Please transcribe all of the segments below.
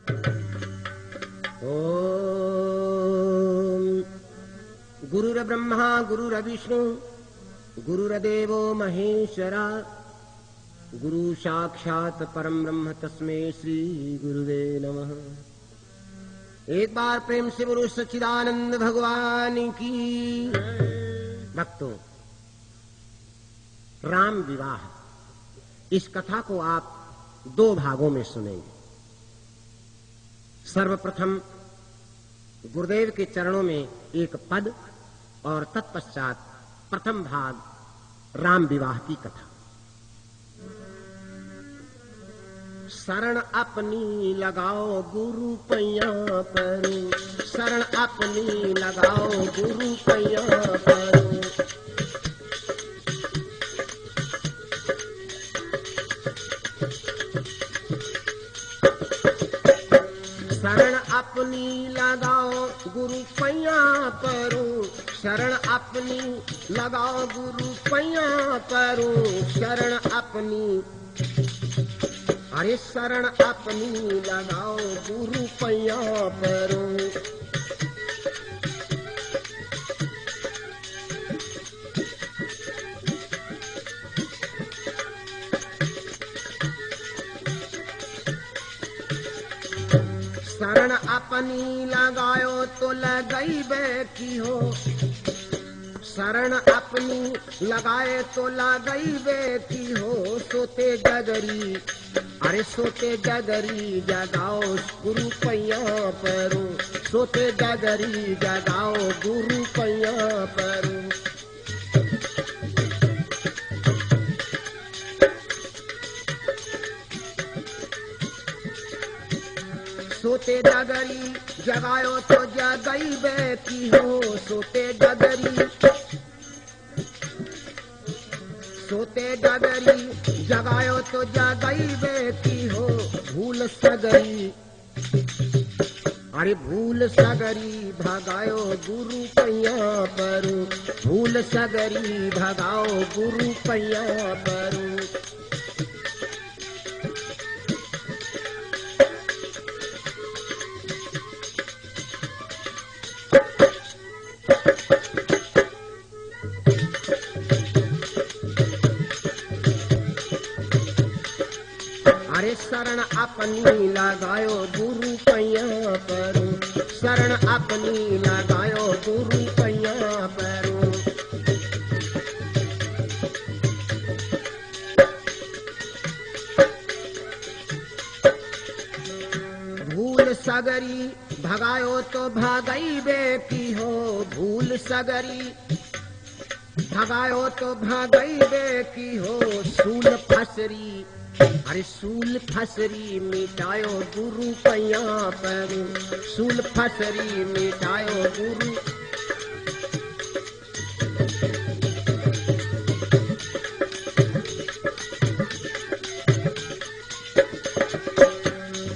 ओम गुरुर्ब्रह्मा गुरुर्विष्णु गुरुर्देवो महेश्वरा गुरु साक्षात परम ब्रह्म तस्मै श्री गुरुवे नमः। एक बार प्रेम से बोलो सच्चिदानंद भगवान की। भक्तों, राम विवाह, इस कथा को आप दो भागों में सुनेंगे। सर्वप्रथम गुरुदेव के चरणों में एक पद और तत्पश्चात प्रथम भाग राम विवाह की कथा। शरण अपनी लगाओ गुरु पैया पर, शरण अपनी लगाओ गुरु पैया पर। शरण अपनी लगाओ गुरु पैया परो, शरण अपनी लगाओ गुरु पैया परो, शरण अपनी, अरे शरण अपनी लगाओ गुरु पैया परो। शरण अपनी लगायो तो लगैबे की हो, शरण अपनी लगाए तो लगैबे की हो। सोते जगरी, अरे सोते जगरी जगाओ गुरु पैया परो, सोते जगरी जगाओ गुरु पैया परो। सोते डगरी जगायो तो जगैबे की हो, सोते डगरी, सोते डगरी जगायो तो जगैबे की हो। भूल सगरी, अरे भूल सगरी भगायो गुरु पैया परो, भूल सगरी भगाओ गुरु पैया परो। अरे शरण अपनी लगायो गुरु पैया परो, शरण अपनी लगायो गुरु पैया परो। भूल सगरी भगायो तो भागैबे की हो, भूल सगरी भगायो तो भागैबे की हो। सूल फसरी, अरे सूल फसरी मिटायो गुरु पैया परो, सूल फसरी मिटायो गुरु।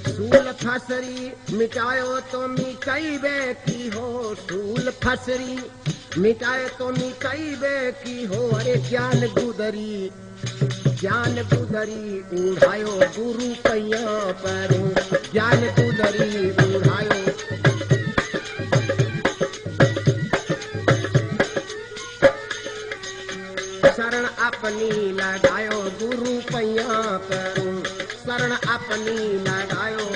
सूल फसरी मिटायो तो मिटाइबे की हो, सूल फसरी मिटाए तो मिटाइबे की हो। अरे ज्ञान गुदरी, ज्ञान गुदरी उड़ायो गुरु पैया परो, ज्ञान गुदरी उड़ायो। शरण अपनी लगायो गुरु पैया परो, शरण अपनी लगायो।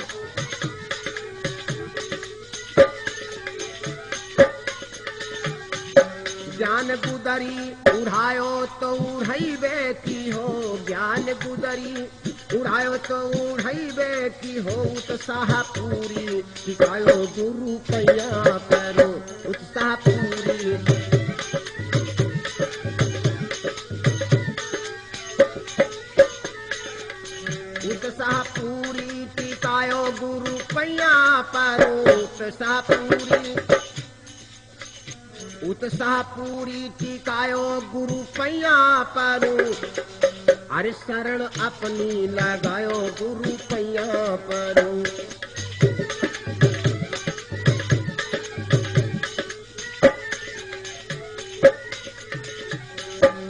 ज्ञान गुदरी उड़ायो तो उड़ैबे की हो, ज्ञान गुदरी उड़ायो तो उड़ैबे की हो। उत्साह पूरी सिखायो गुरु पैया परो, उत्साह पूरी। उत्साह पूरी टिकायो गुरु पैया परो, उत्साह पूरी, उत्साह पूरी टिकायो गुरु पैया परो। अरे शरण अपनी लगायो गुरु पैया परो।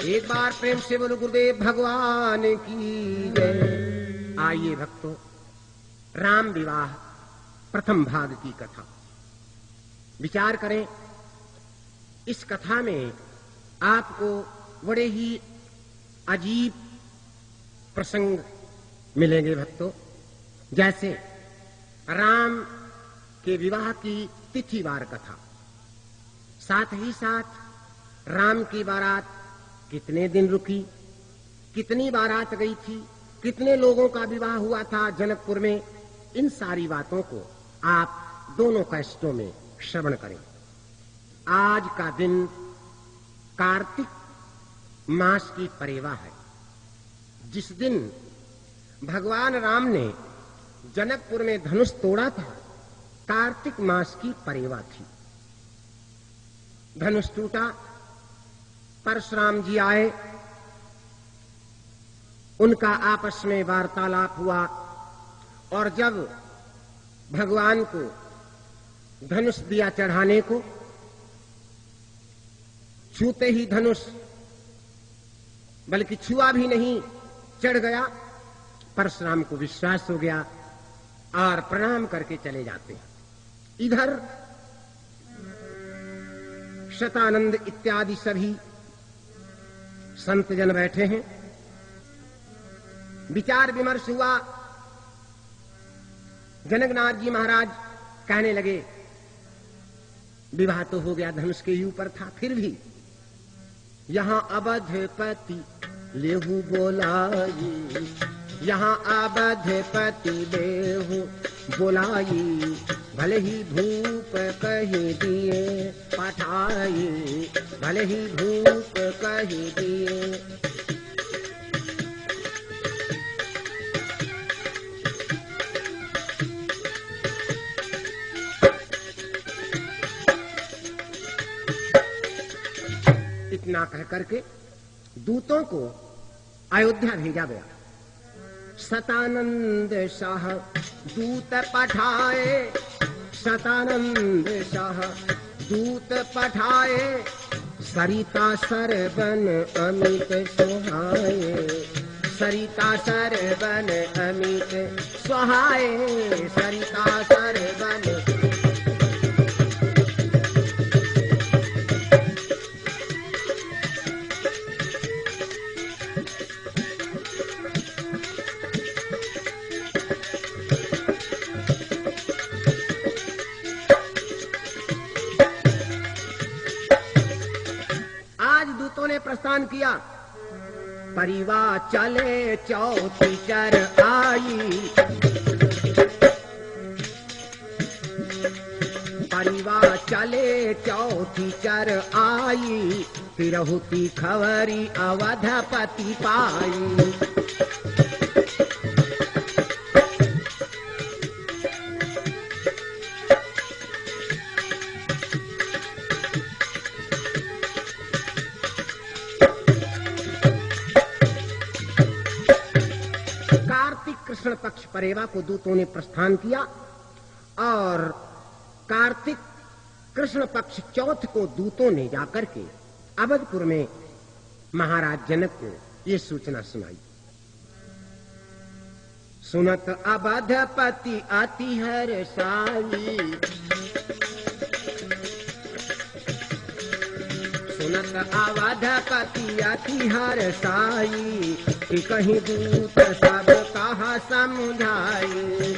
एक बार प्रेम से बोलो गुरुदेव भगवान की जय। आइए भक्तों, राम विवाह प्रथम भाग की कथा। विचार करें, इस कथा में आपको बड़े ही अजीब प्रसंग मिलेंगे भक्तों। जैसे राम के विवाह की तिथिवार कथा, साथ ही साथ राम की बारात कितने दिन रुकी, कितनी बारात गई थी, कितने लोगों का विवाह हुआ था जनकपुर में, इन सारी बातों को आप दोनों कैसेटों में श्रवण करें। आज का दिन कार्तिक मास की परेवा है। जिस दिन भगवान राम ने जनकपुर में धनुष तोड़ा था, कार्तिक मास की परेवा थी। धनुष टूटा, परशुराम जी आए, उनका आपस में वार्तालाप हुआ और जब भगवान को धनुष दिया चढ़ाने को, छूते ही धनुष, बल्कि छुआ भी नहीं, चढ़ गया। परशुराम को विश्वास हो गया और प्रणाम करके चले जाते हैं। इधर शतानंद इत्यादि सभी संत जन बैठे हैं। विचार विमर्श हुआ। जनकनाथ जी महाराज कहने लगे, विवाह तो हो गया, धनुष के ही ऊपर था, फिर भी यहां अवधपति लेहू बोलाई, यहां अवधपति लेहू बोलाई, भले ही भूप कही दिए पठाई, भले ही भूप कही दिए। इतना कह करके दूतों को अयोध्या भेजा गया। शतानंद शाह दूत पठाए, शतानंद शाह दूत पठाए, सरिता सरबन अमित सुहाए, सरिता सरबन अमित सुहाए, सरिता सरबन। प्रस्थान किया। परिवार चले चौथी चर आई, परिवार चले चौथी चर आई, फिर होती खबरी अवधपति पाई। कृष्ण पक्ष परेवा को दूतों ने प्रस्थान किया और कार्तिक कृष्ण पक्ष चौथ को दूतों ने जाकर के अवधपुर में महाराज जनक को ये सूचना सुनाई। सुनत अवधपति अति हर्षाई, सुनत अवधपति अति हर्षाई, कहीं दूत सब कहा समुझाई।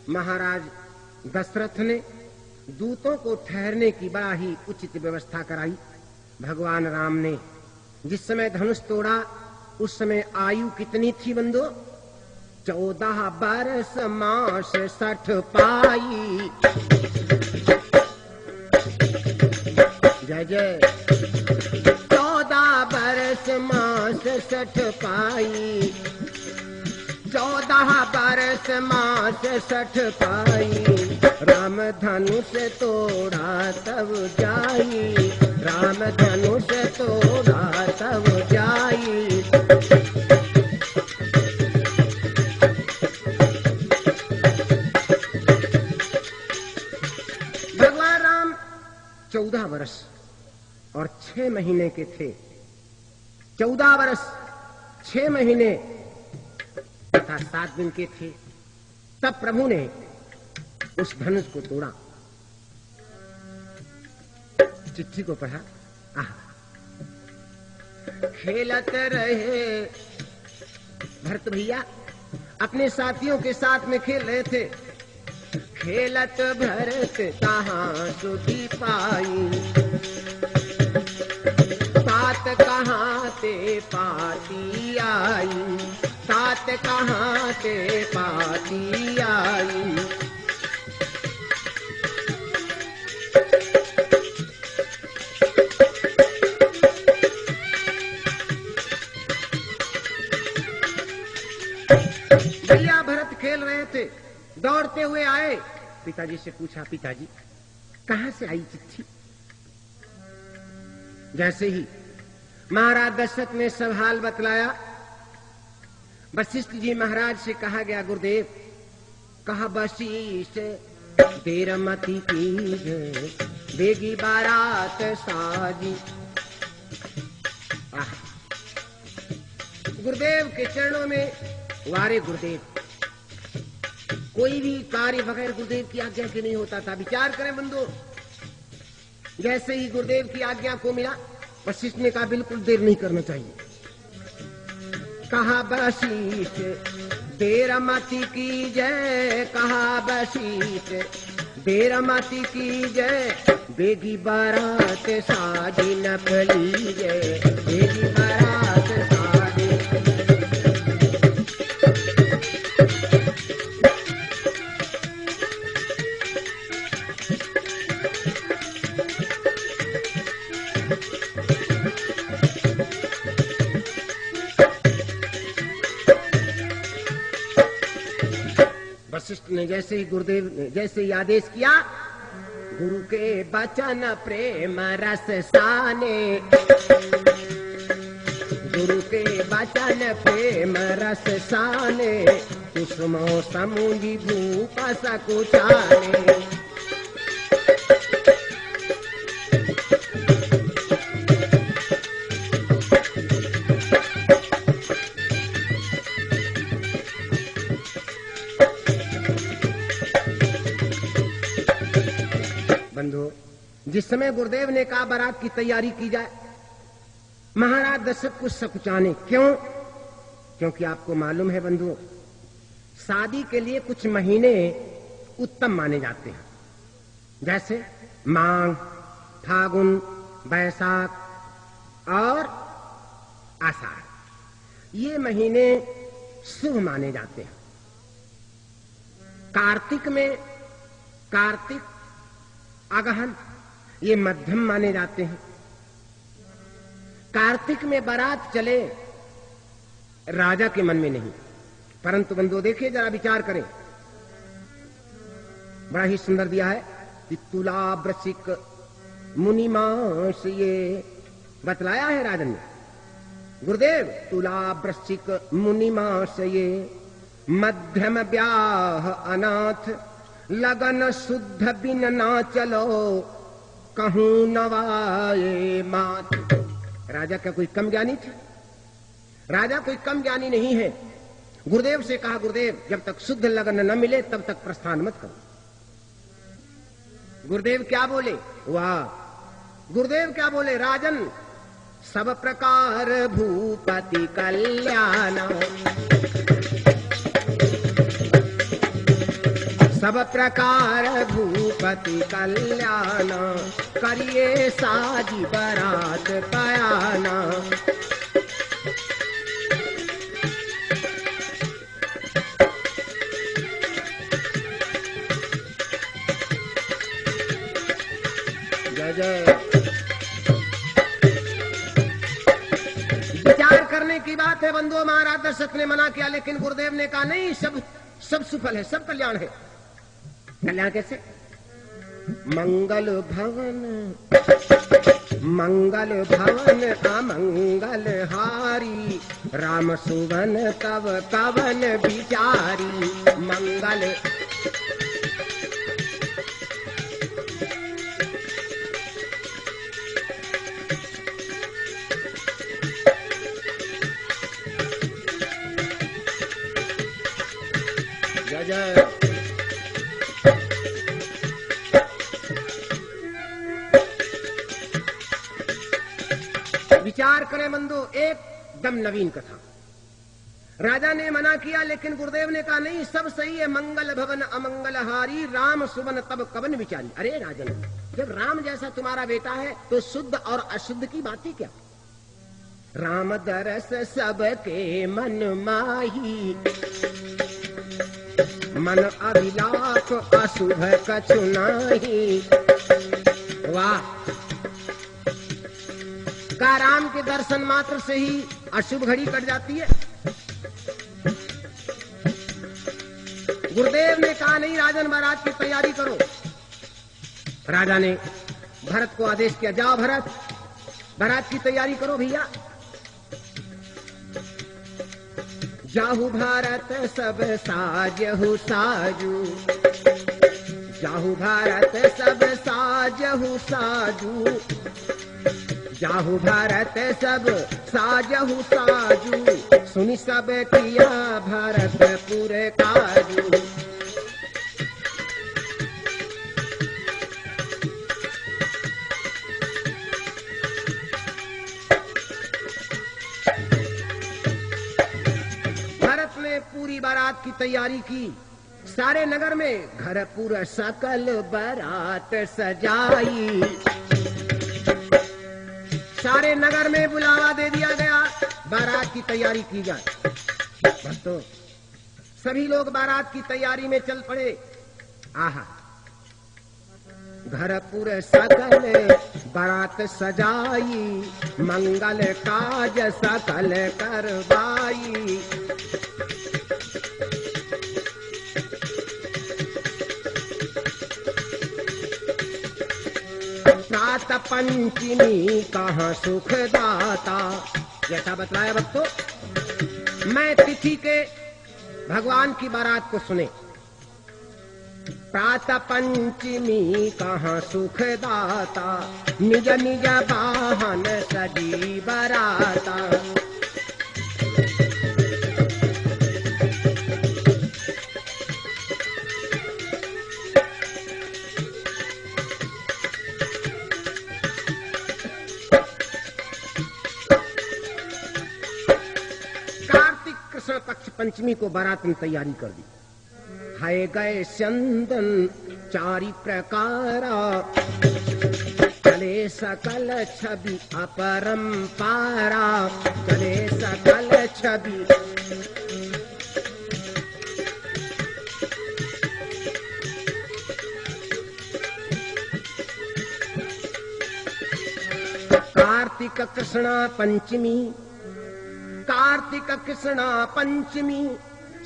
महाराज दशरथ ने दूतों को ठहरने की बड़ा ही उचित व्यवस्था कराई। भगवान राम ने जिस समय धनुष तोड़ा उस समय आयु कितनी थी बंधु? 14 बरस मास 60 पाई। जय जय। 14 बरस मास 60 पाई, 14 बरस मास 60 पाई। राम धनुष तोड़ा तब जाई, राम धनुष तोड़ा तब जाई। 14 वर्ष और 6 महीने के थे। 14 वर्ष 6 महीने तथा 7 दिन के थे। तब प्रभु ने उस धनुष को तोड़ा, चिट्ठी को पढ़ा। खेलत रहे भरत भैया अपने साथियों के साथ में खेल रहे थे। खेलत भरत कहाँ सुधी पाई, तात कहाँ ते पाती आई, तात कहाँ ते पाती आई। भैया भरत खेल रहे थे, दौड़ते हुए आए, पिताजी से पूछा, पिताजी कहां से आई चिट्ठी? जैसे ही महाराज दशरथ ने सब हाल बतलाया, वशिष्ठ जी महाराज से कहा गया, गुरुदेव कहा वशिष्ठ देर मती की बेगी बारात साजी। गुरुदेव के चरणों में वारे गुरुदेव, कोई भी कार्य बगैर गुरुदेव की आज्ञा के नहीं होता था। विचार करें बंधु, जैसे ही गुरुदेव की आज्ञा को मिला, वशिष्ठ ने कहा बिल्कुल देर नहीं करना चाहिए। कहा वशिष्ठ देर मती की जय, कहा वशिष्ठ देर मती की जय, बेगी बारात साजी नपली जय, बेगी बारात साजी। वशिष्ठ ने जैसे ही गुरुदेव ने जैसे ही आदेश किया, गुरु के वचन प्रेम रस साने, गुरु के वचन प्रेम रस साने, कुसुमो समुझी भूप सकुचाने। बंधु, जिस समय गुरुदेव ने कहा बारात की तैयारी की जाए, महाराज दशरथ कुछ सकुचाने। क्यों? क्योंकि आपको मालूम है बंधु, शादी के लिए कुछ महीने उत्तम माने जाते हैं, जैसे माघ, फागुन, बैसाख और आषाढ़। ये महीने शुभ माने जाते हैं। कार्तिक में कार्तिक, अगहन ये मध्यम माने जाते हैं। कार्तिक में बारात चले राजा के मन में नहीं, परंतु बंधु देखिए, जरा विचार करें, बड़ा ही सुंदर दिया है कि तुला वृश्चिक मुनि मास, ये बतलाया है राजन ने। गुरुदेव तुला वृश्चिक मुनि मास ये, मध्यम ब्याह अनाथ, लगन शुद्ध बिन ना चलो, कहूं नवाए मात। राजा क्या कोई कम ज्ञानी थे? राजा कोई कम ज्ञानी नहीं है। गुरुदेव से कहा, गुरुदेव जब तक शुद्ध लगन न मिले तब तक प्रस्थान मत करो। गुरुदेव क्या बोले? वाह! गुरुदेव क्या बोले? राजन सब प्रकार भूपति कल्याण, सब प्रकार भूपति कल्याण, करिए साजी बारात पयाना। जय जय। विचार करने की बात है बंधुओं, महाराज दशरथ ने मना किया, लेकिन गुरुदेव ने कहा नहीं, सब सुफल है, सब कल्याण है। कल्याण कैसे? मंगल भवन अमंगल हारी, राम सुवन तव कवन विचारी। मंगल जय। विचार करें बंधु, एकदम नवीन कथा। राजा ने मना किया, लेकिन गुरुदेव ने कहा नहीं, सब सही है, मंगल भवन अमंगल हारी, राम सुबन तब कवन विचारी। अरे राजन, जब राम जैसा तुम्हारा बेटा है तो शुद्ध और अशुद्ध की बात ही क्या। राम दरस सबके मन माही, मन अभिलाष अशुभ कछु नाही। वाह, का राम के दर्शन मात्र से ही अशुभ घड़ी कट जाती है। गुरुदेव ने कहा नहीं राजन, बारात की तैयारी करो। राजा ने भरत को आदेश किया, जाओ भरत, बारात की तैयारी करो भैया। जाहु भारत सब साजहु साजू, जाहु भारत सब साजहु साजू, जाहु भारत सब साजहु साजू, सुनि सब किया भारत पूरे काजू। भरत ने पूरी बारात की तैयारी की, सारे नगर में घर पूरा सकल बारात सजाई। सारे नगर में बुलावा दे दिया गया, बारात की तैयारी की जाए। भक्तों, सभी लोग बारात की तैयारी में चल पड़े। आहा, घर पूरे सकल बारात सजाई, मंगल काज सकल करवाई। प्रात पंचमी कहाँ सुखदाता। जैसा बतलाया भक्तों, मैं तिथि के भगवान की बारात को सुने। प्रात पंचमी कहाँ सुखदाता, निज निज वाहन सजी बराता। पक्ष पंचमी को बारात ने तैयारी कर दी। हाय गए चंदन चारि प्रकारा, चले सकल छवि अपरंपारा, चले सकल छवि। कार्तिक कृष्णा पंचमी, कार्तिक कृष्णा पंचमी,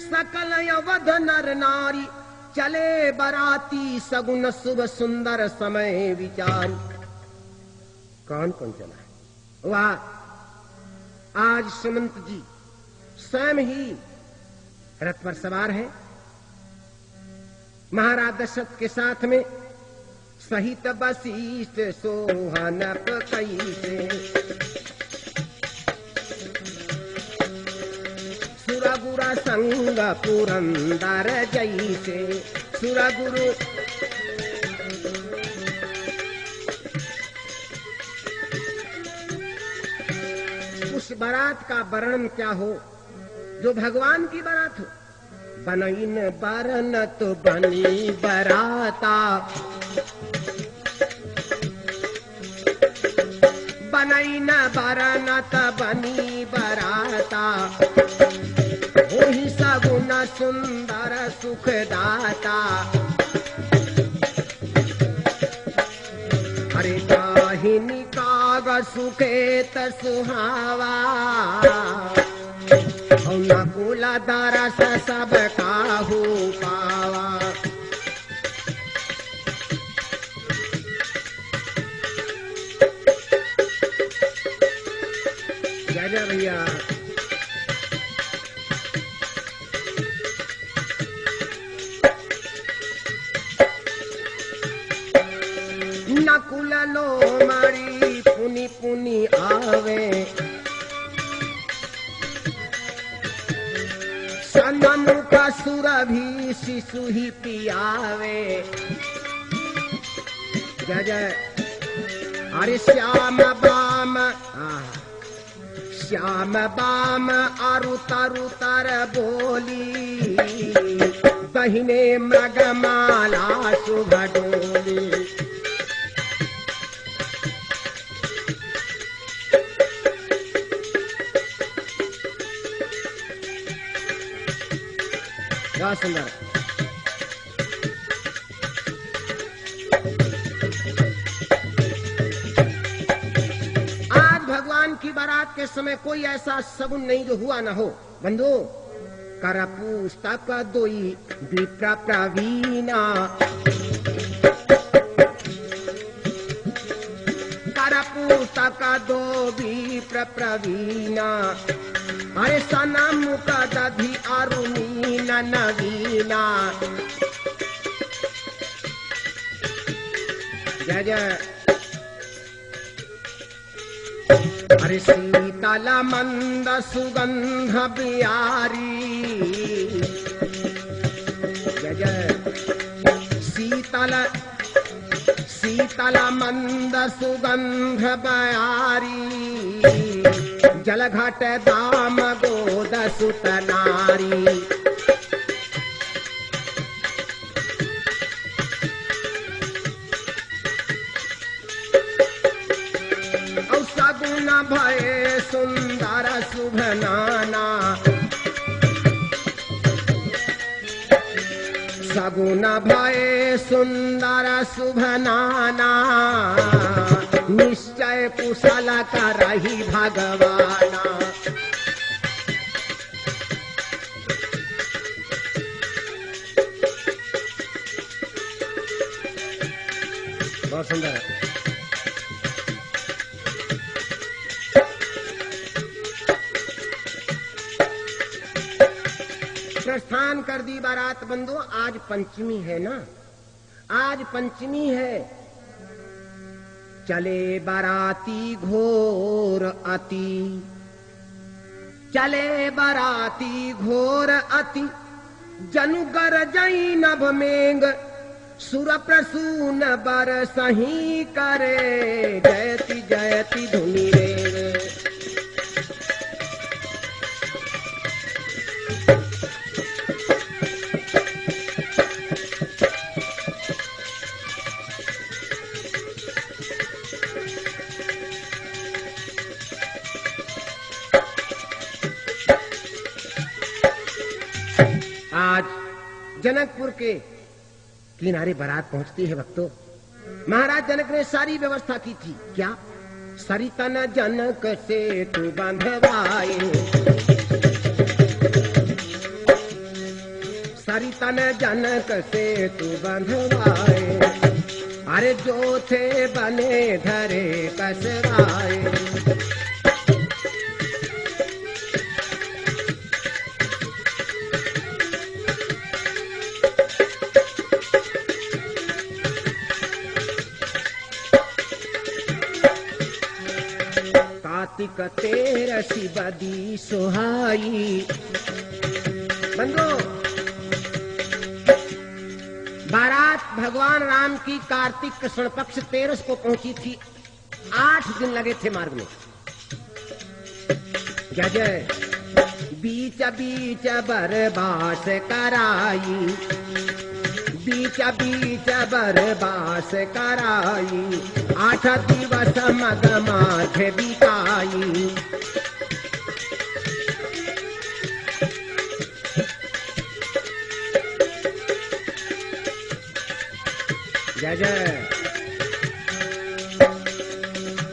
सकल अवध नर नारी, चले बराती सगुन शुभ सुंदर समय विचार। कौन कौन चला है? वाह, आज सुमंत जी स्वयं ही रथ पर सवार है, महाराज दशरथ के साथ में, सहित वशिष्ठ सोहनप कैसे। सुरगुरु संग पुरंदर जैसे, सुरगुरु उस बारात का वर्णन क्या हो जो भगवान की बारात हो। बनईन बरन तो बनी बराता, बनईन बरन तो बनी बराता, वही सगुन सुंदर सुखदाता। अरे काहिनी काग सुखेत सुहावा, नकुल दरस सब काहू पावा। जय जय भैया। नकुल लो मारी पुनि पुनि आवे, सनमुख सुरभि शिशु ही पियावे। जय जय। अरे श्याम बाम श्याम बाम आरु तरु तर बोली, दहिने मृगमाला शुभ डोली। बहुत सुंदर। आज भगवान की बारात के समय कोई ऐसा सगुन नहीं जो हुआ न हो। बंधु कर पुस्तक दोई विप्र प्रवीणा, कर पुस्तक दो विप्र प्रवीणा। अरे सनमुख दधि अरुणी नवीना। जय जय। अरे शीतल मंद सुगंध बिहारी। जय जय। शीतल मंद सुगंध बिहारी, जलघट दाम गोद सुत नारी। औ सगुन भये सुंदर शुभ नाना, सगुन भये सुंदर शुभ नाना। निश्चय कुशल करहि भगवाना। बहुत सुंदर है। प्रस्थान कर दी बारात बंधु। आज पंचमी है ना, आज पंचमी है। चले बाराती घोर अति, चले बाराती घोर अति। जनु गरजई नभ मेघ, सुर प्रसून बरसहि करे। जयति जयति धुनि रे। आज जनकपुर के किनारे बारात पहुंचती है भक्तों। महाराज जनक ने सारी व्यवस्था की थी। क्या? सरितन जनक से तू बंधवाए, सरितन जनक से तू बंधवाए। अरे जो थे बने धरे कसराए। कार्तिक तेरसी बदी सुहाई। बंधु बारात भगवान राम की कार्तिक कृष्ण पक्ष 13 को पहुंची थी। 8 दिन लगे थे मार्ग में। जय जय। बीच बीच बरबास कराई, बीच बीच बरबास कराई। 8 दिवस मग माथे बिताई। जय जय।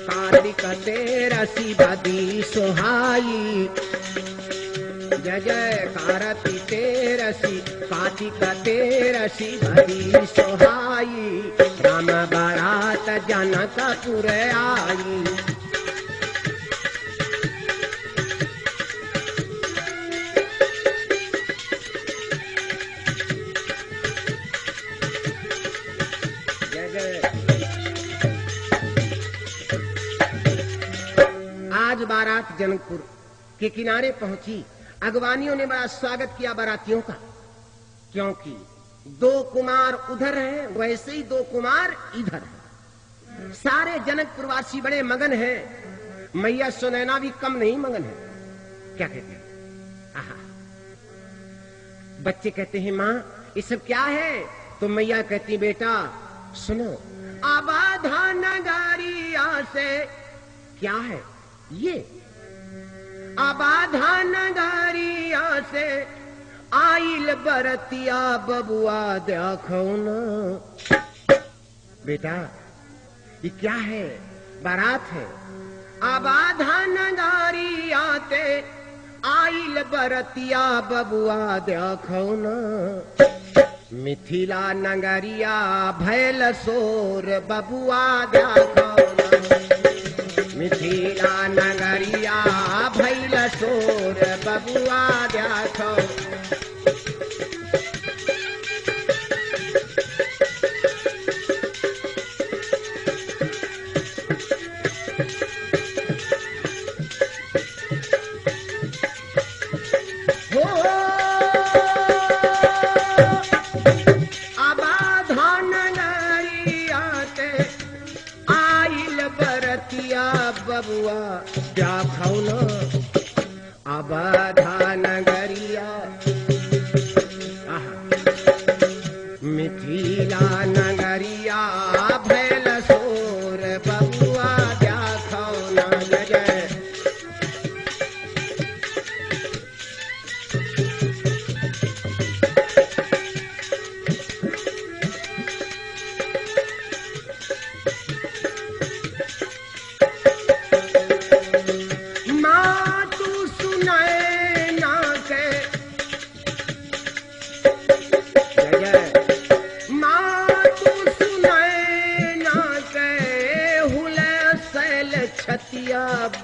कार्तिक तेरसी बदी सुहाई। जय जय। कार्तिक तेरसी, कार्तिक तेरसी बदी सुहाई। राम बारात जनकपुर आई। आज बारात जनकपुर के किनारे पहुंची। अगवानियों ने बड़ा स्वागत किया बारातियों का। क्योंकि दो कुमार उधर हैं, वैसे ही दो कुमार इधर हैं। सारे जनकपुरवासी बड़े मगन हैं, मैया सुनैना भी कम नहीं मगन है। क्या कहते हैं? आहा। बच्चे कहते हैं माँ ये सब क्या है? तो मैया कहती बेटा सुनो, आबाधा नगरिया से क्या है ये? आबाधा नगरिया से आइल बरतिया बबुआ देखो न। बेटा ये क्या है? बारात है। आबाधा नगरिया ते आइल बरतिया बबुआ देखो न। मिथिला नगरिया भैल सोर बबुआ देखो न। मिथिला नगरिया भैल सोर बबुआ देखो। बबुआ देखो न आबाधा नगरिया। मिथिला नगरिया भैल सोर बबुआ देखो न। जय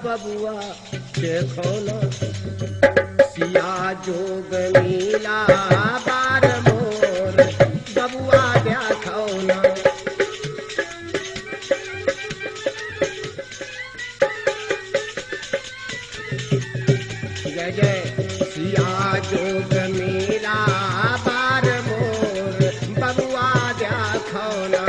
बबुआ देखो न। सिया जोग मीला बार मोर बबुआ देखो न। जय जय। सिया जोग मीला बार मोर बबुआ देखो न।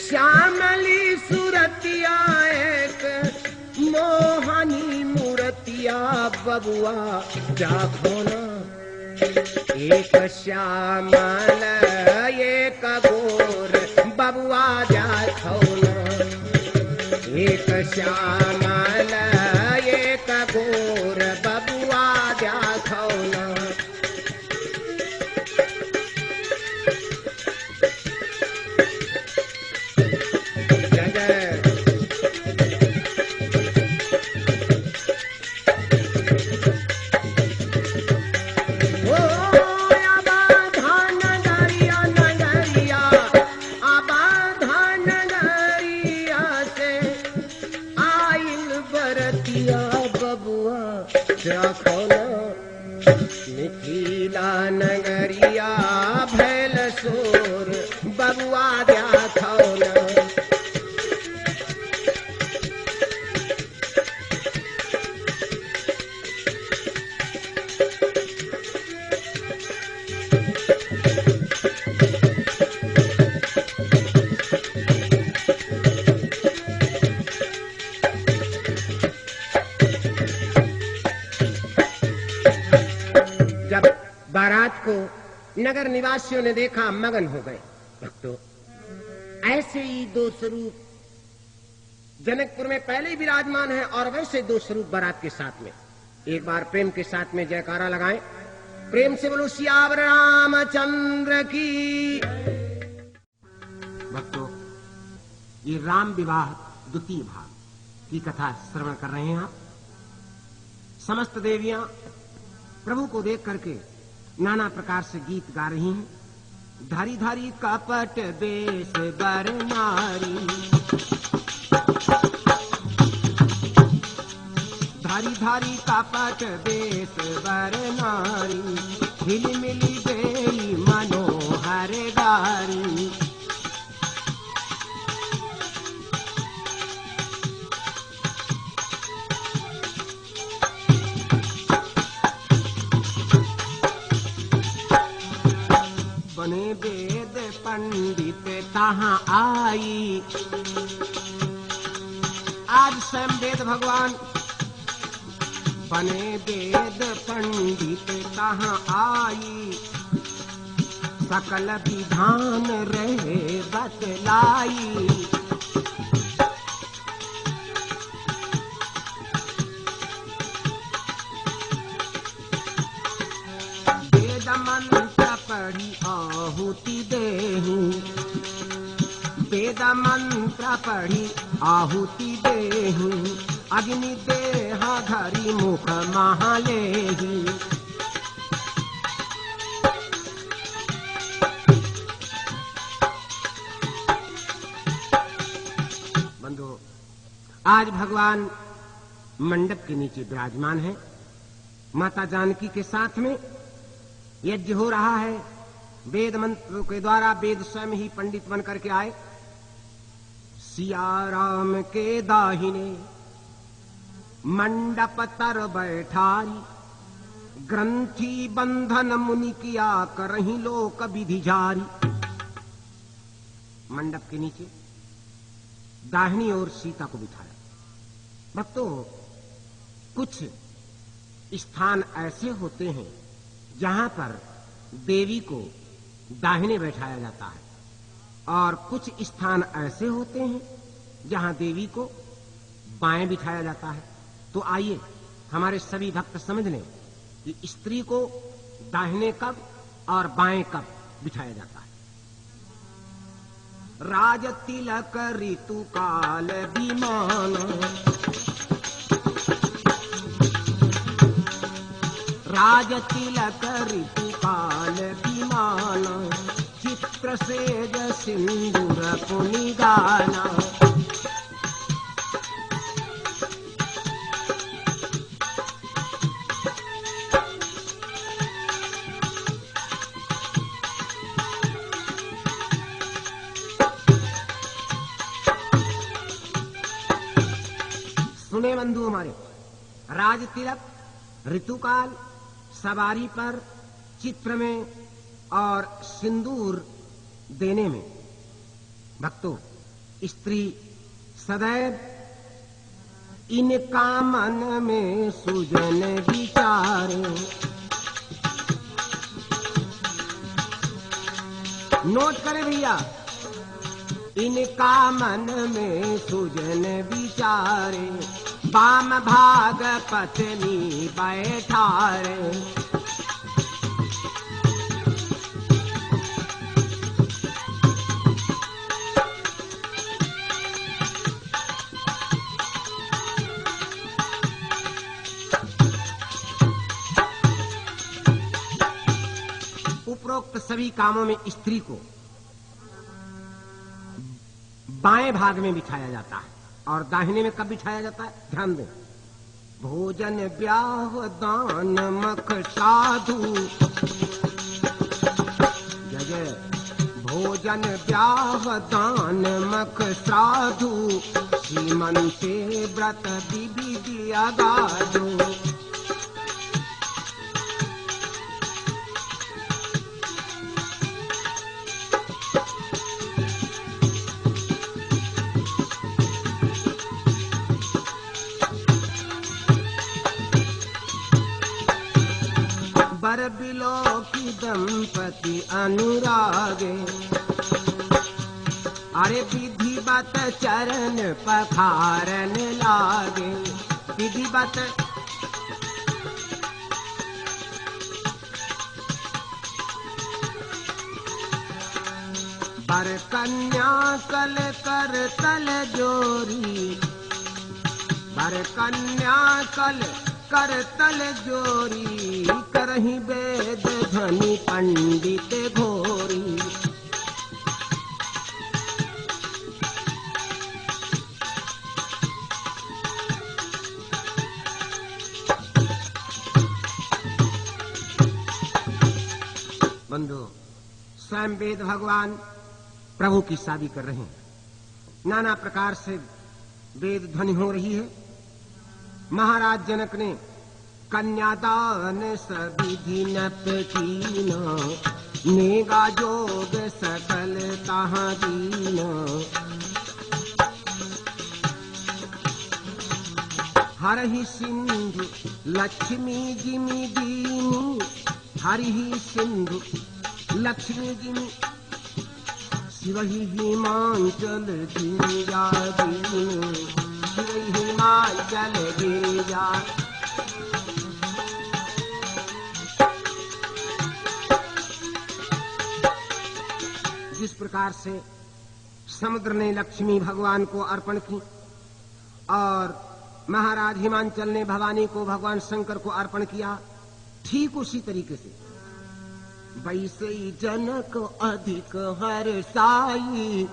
श्यामली सूरतिया एक मोहनी मूर्तिया बबुआ देखो न। एक श्यामल एक गोर बबुआ देखो न। एक श्यामल एक गोर बबुआ देखो न। देखो न। मिथिला नगरिया भैल सोर बबुआ देखो न। बारात को नगर निवासियों ने देखा, मगन हो गए। भक्तों ऐसे ही दो स्वरूप जनकपुर में पहले ही विराजमान है और वैसे दो स्वरूप बारात के साथ में। एक बार प्रेम के साथ में जयकारा लगाएं, प्रेम से बोलो सियावर रामचंद्र की। भक्तों ये राम विवाह द्वितीय भाग की कथा श्रवण कर रहे हैं आप। समस्त देवियां प्रभु को देख करके नाना प्रकार से गीत गा रही हैं। धारी धारी कपट बेस बर नारी, धारी धारी कापट देश वर नारी, हिल मिली बेली मनोहर गारी। बने वेद पंडित कहाँ आई, आज स्वयं वेद भगवान बने वेद पंडित कहाँ आई, सकल विधान रहे बतलाई। वेद मंत्र पढ़ी आहुति देहूं, वेद मंत्र पढ़ी आहुति देहूं, अग्नि देहा धरी मुख महालेही। बंधु, आज भगवान मंडप के नीचे विराजमान है। माता जानकी के साथ में यज्ञ हो रहा है। वेद मंत्रों के द्वारा वेद स्वयं ही पंडित बन करके आए। सिया राम के दाहिने मंडप तर बैठारी, ग्रंथि बंधन मुनि किया करही लोक विधि जारी। मंडप के नीचे दाहिनी ओर सीता को बिठाया। भक्तों, कुछ स्थान ऐसे होते हैं जहां पर देवी को दाहिने बैठाया जाता है, और कुछ स्थान ऐसे होते हैं जहां देवी को बाएं बिठाया जाता है। तो आइए हमारे सभी भक्त समझ लें कि स्त्री को दाहिने कब और बाएं कब बिठाया जाता है। राज तिलक ऋतु काल विमान, राज तिलक ऋतु काल विमान, चित्र सेज सिंदूर पुनि गाना। सुने बंधु हमारे, राज तिलक, ऋतुकाल, सवारी पर, चित्र में और सिंदूर देने में। भक्तों, स्त्री सदैव इनका मन में सुजन विचारे। नोट करें भैया, इनका मन में सुजन विचारे, वाम भाग पत्नी बैठारे। उपरोक्त सभी कामों में स्त्री को बाएं भाग में बिठाया जाता है, और दाहिने में कब बिठाया जाता है? ध्यान दें। भोजन ब्याह दान मख साधु, जय भोजन ब्याह दान मख साधु, श्रीमंते व्रत विधि अगाधु। बर बिलो की दंपति अनुरागे, अरे विधिवत चरण पखारन लागे। विधिवत बर कन्या कल कर तल जोरी, बर कन्या कल कर तल जोरी, करही वेद ध्वनि पंडित घोरी। बंधु, स्वयं वेद भगवान प्रभु की शादी कर रहे हैं। नाना प्रकार से वेद ध्वनि हो रही है। महाराज जनक ने कन्यादान सविधि नप कीना, नेगा जोग सकल तहाँ दीना। हरहि सिंधु लक्ष्मी जिमि दीनी, हरिहि सिंधु लक्ष्मी जिमि, शिवहि हिमांचल गिरिजा दीनी, शिवहि हिमांचल गिरिजा। जिस प्रकार से समुद्र ने लक्ष्मी भगवान को अर्पण की और महाराज हिमांचल ने भवानी को भगवान शंकर को अर्पण किया, ठीक उसी तरीके से वैसे ही जनक अधिक हर्षाई।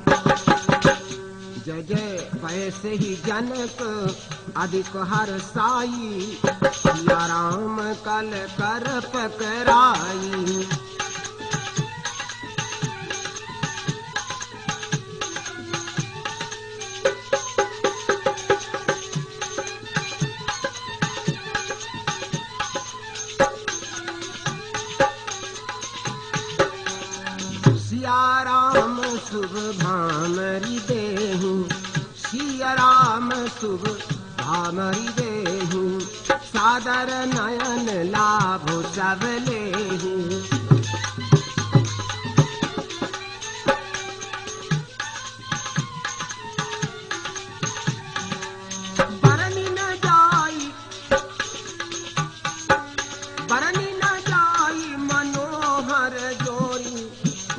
जय जय। वैसे ही जनक अधिक हर्षाई, सिया राम कल कर पकराई। सिया राम शुभ भामरी देहु, सिया राम शुभ भामरी देहु, सादर नयन लाभ सब लेहु। बरनी न जाई, बरनी न जाई मनोहर जोरी,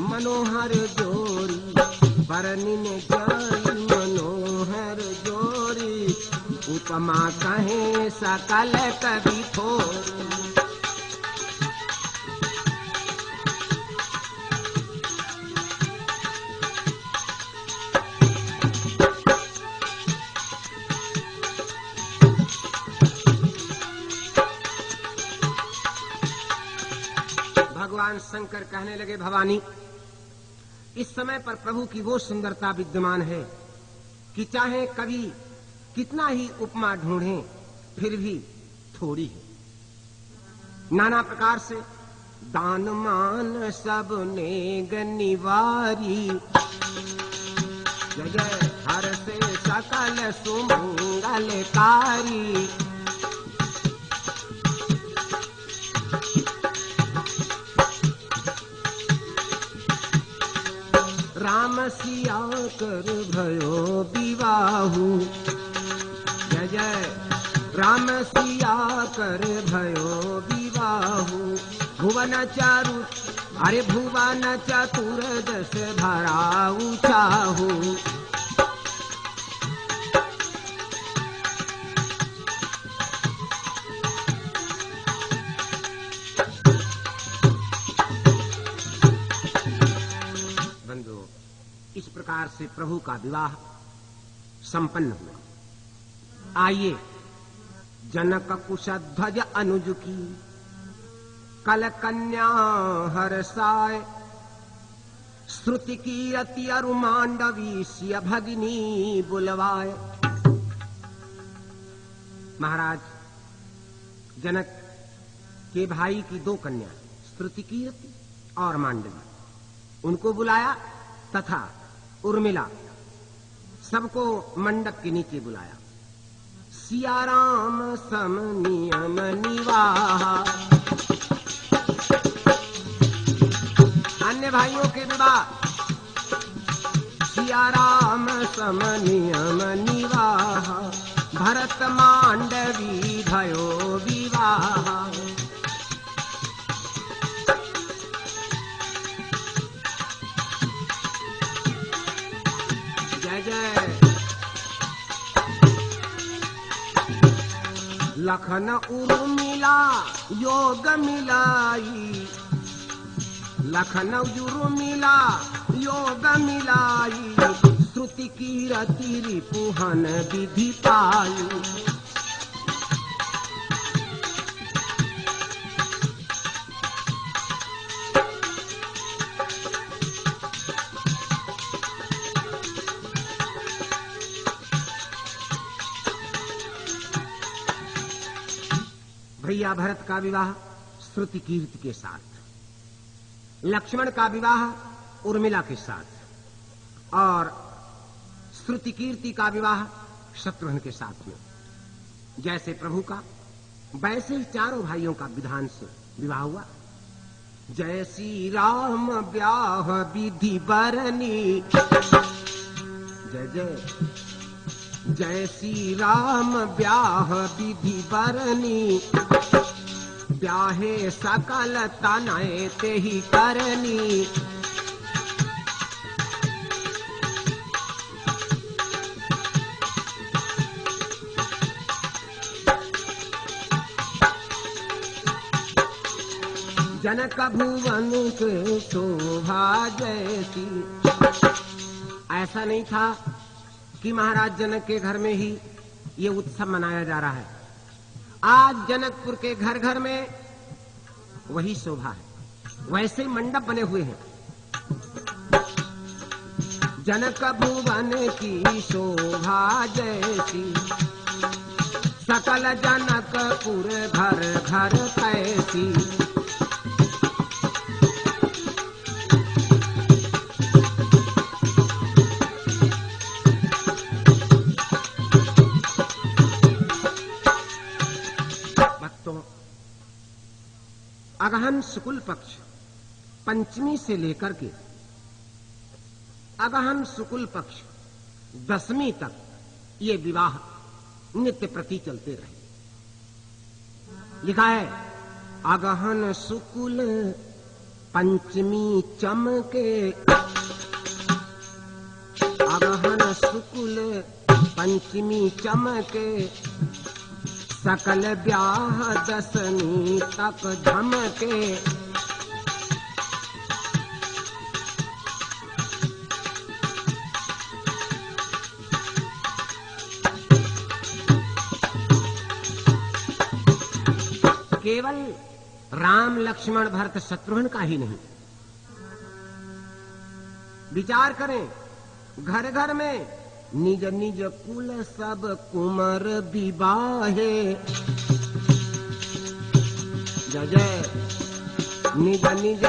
मनोहर जोरी। बरनी न जाई मनोहर जोरी, उपमा कहे सकल कवि थोरी। भगवान शंकर कहने लगे, भवानी इस समय पर प्रभु की वो सुंदरता विद्यमान है कि चाहे कभी कितना ही उपमा ढूंढें फिर भी थोड़ी है। नाना प्रकार से दान मान सब नेग निवारी, जय जय। हर से सकल सुमंगलकारी, राम सिया कर भयो विवाहु, जय जय। राम सिया कर भयो विवाहु, भुवन चारु अरे भुवन चतुर दस भराऊ चाहू। इस प्रकार से प्रभु का विवाह संपन्न हुआ। आइए जनक कुशध्वज अनुज की कल कन्या हर्षाय, श्रुति कीरति अरु मांडवी सिय भगिनी बुलवाय। महाराज जनक के भाई की दो कन्या श्रुति कीरति और मांडवी, उनको बुलाया तथा उर्मिला सबको मंडप के नीचे बुलाया। सिया राम सम नियम निवाहा, अन्य भाइयों के विवाह। सिया राम सम नियम निवाहा, भरत मांडवी भयो विवाहा। जय जय। लखन उर्मिला योग मिलाई, लखन उर्मिला योग मिलाई, श्रुति कीरति रिपुहन विधि पाई। भैया भरत का विवाह श्रुति कीर्ति के साथ, लक्ष्मण का विवाह उर्मिला के साथ और श्रुति कीर्ति का विवाह शत्रुघ्न के साथ में। जैसे प्रभु का वैसे ही चारों भाइयों का विधान से विवाह हुआ। जय श्री राम ब्याह विधि बरनी, जय जय जय श्री राम ब्याह विधि बरनी, ब्याहे सकल तनय ते ही करनी। जनक भुवन के शोभा जैसी। ऐसा नहीं था कि महाराज जनक के घर में ही ये उत्सव मनाया जा रहा है। आज जनकपुर के घर घर में वही शोभा है, वैसे ही मंडप बने हुए हैं। जनक भुवन की शोभा जैसी, सकल जनकपुर घर घर कैसी। अगहन शुक्ल पक्ष पंचमी से लेकर के अगहन शुक्ल पक्ष दशमी तक ये विवाह नित्य प्रति चलते रहे। लिखा है अगहन शुक्ल पंचमी चमके, अगहन शुक्ल पंचमी चमके, सकल ब्याह दशमी तक झमके। केवल राम लक्ष्मण भरत शत्रुघ्न का ही नहीं, विचार करें घर घर में निज निज कुल सब कुमर विवाहे। जय जय निज निज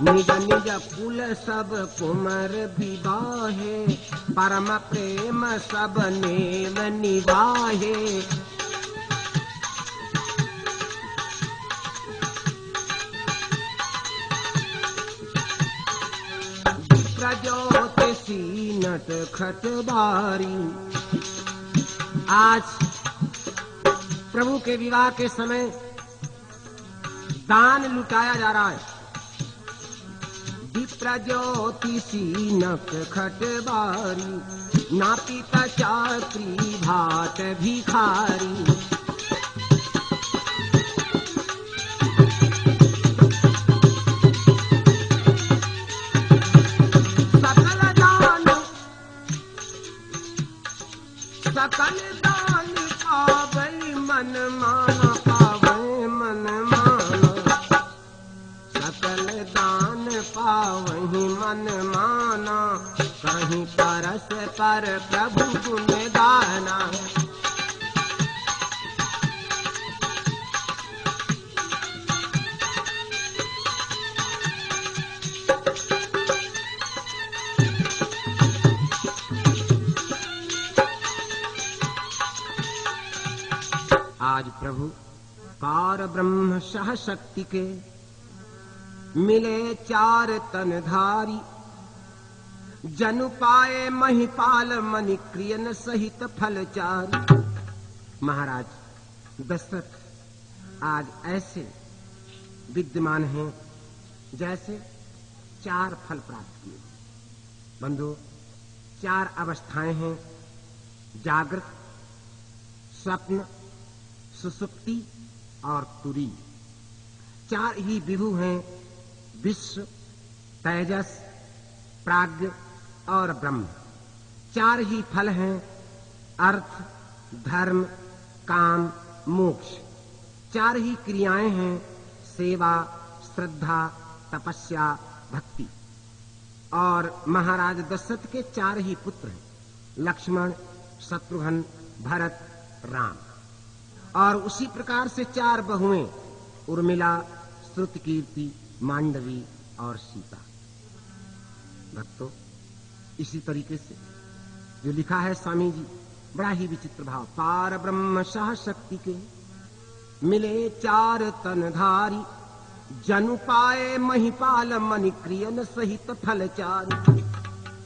निज निज कुल सब कुमर विवाहे, परम प्रेम सब नेव निवाहे। प्रज्योतिषी नट खटबारी। आज प्रभु के विवाह के समय दान लुटाया जा रहा है। प्रज्योतिषी नट खटबारी, ना पिता चाकरी भात भिखारी। सकल दान पावै मन माना, पावै मन माना। सकल दान पावहि मन माना, कहीं परस पर प्रभु गुण गाना। आज प्रभु पार ब्रह्म सह शक्ति के मिले चार तनधारी, जनु पाए महिपाल मणि क्रियन सहित फलचारी। महाराज दशरथ आज ऐसे विद्यमान हैं जैसे चार फल प्राप्त किए। बंधु, चार अवस्थाएं हैं, जागृत, स्वप्न, सुसुप्ति और तुरी। चार ही विभु हैं, विश्व, तेजस, प्राज्ञ और ब्रह्म। चार ही फल हैं, अर्थ, धर्म, काम, मोक्ष। चार ही क्रियाएं हैं, सेवा, श्रद्धा, तपस्या, भक्ति। और महाराज दशरथ के चार ही पुत्र हैं, लक्ष्मण, शत्रुघ्न, भरत, राम। और उसी प्रकार से 4 बहुएं, उर्मिला, श्रुतकीर्ति, मांडवी और सीता। भक्तों, इसी तरीके से जो लिखा है स्वामी जी, बड़ा ही विचित्र भाव। पार ब्रह्म शाह शक्ति के मिले 4 तनधारी, जनु पाए महिपाल मणि क्रियन सहित फलचारी।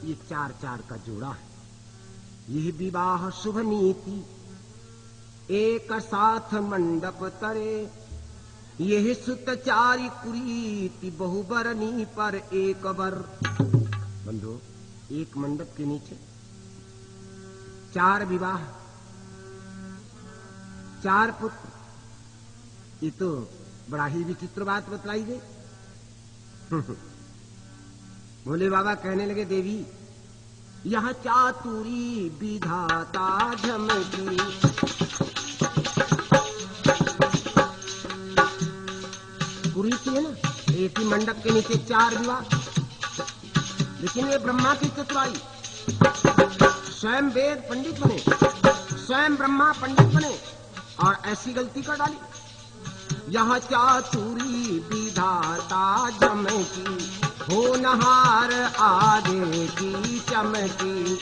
ये 4 का जोड़ा है। यह विवाह शुभ नीति, एक साथ मंडप तरे, यह सुतचारी कुरीति, बहुबरनी पर एक बर। बंधु, एक मंडप के नीचे 4 विवाह, 4 पुत्र। ये तो बड़ा ही विचित्र बात बतलाई गई। भोले बाबा कहने लगे, देवी यह चातुरी विधाता झमकी, कुरीति है ना, एक ही मंडप के नीचे 4 विवाह। लेकिन ये ब्रह्मा की चतुराई, स्वयं वेद पंडित बने, स्वयं ब्रह्मा पंडित बने और ऐसी गलती कर डाली। यह चातुरी विधाता झमकी, होनहार आगे की चमकी।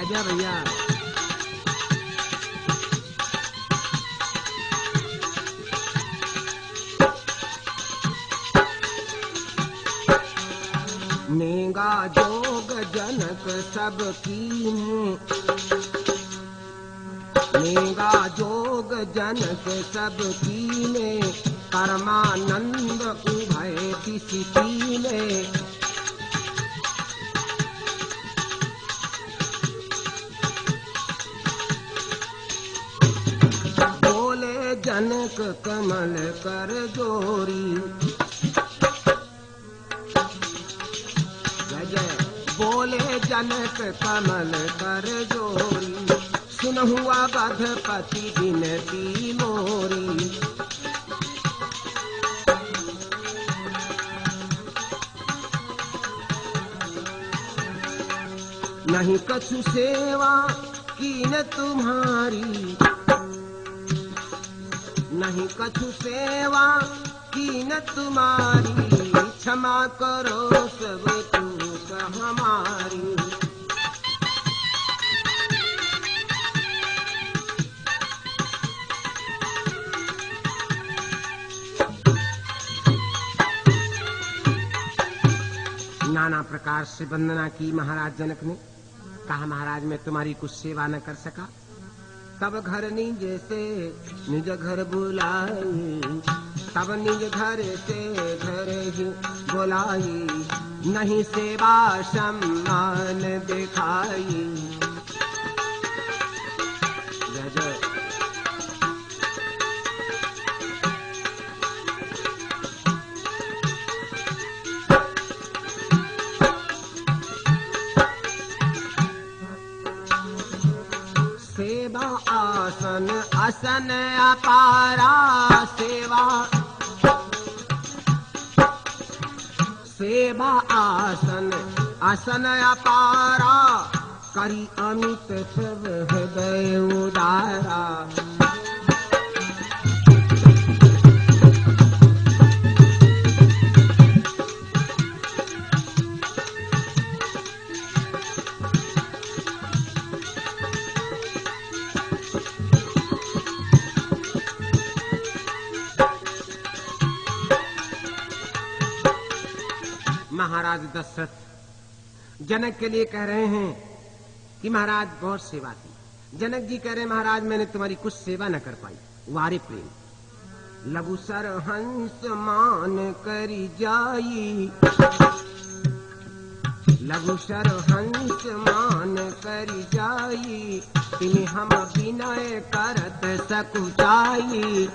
जय भैया। नेगा जोग जनक सब कीने, नेगा जोग जनक सब कीने, परमानंद उभय दिशि कीने। बोले जनक कमल कर जोरी, बोले जनक कमल कर जोरी, सुनहुआ बधपति विनती मोरी। नहीं कछु सेवा कीन तुम्हारी, नहीं कछु सेवा कीन तुम्हारी, क्षमा करो सब चूक हमारी। नाना प्रकार से वंदना की महाराज जनक ने। कहा, महाराज मैं तुम्हारी कुछ सेवा न कर सका। तब घर निज से निज घर बुलाई, तब निज घर से घर ही बुलाई, नहीं सेवा सम्मान दिखाई। जय जय। सेवा आसन आसन अपारा, सेवा सेवा आसन आसन अपारा, करी अमित सब हृदय उदारा। महाराज दशरथ जनक के लिए कह रहे हैं कि महाराज बहुत सेवा की। जनक जी कह रहे हैं, महाराज मैंने तुम्हारी कुछ सेवा न कर पाई। वारे प्रेम लघु सर हंस मान करी जाई, लघु सर हंस मान करी जाई, तिन्हें हम विनय करत सकुचाई।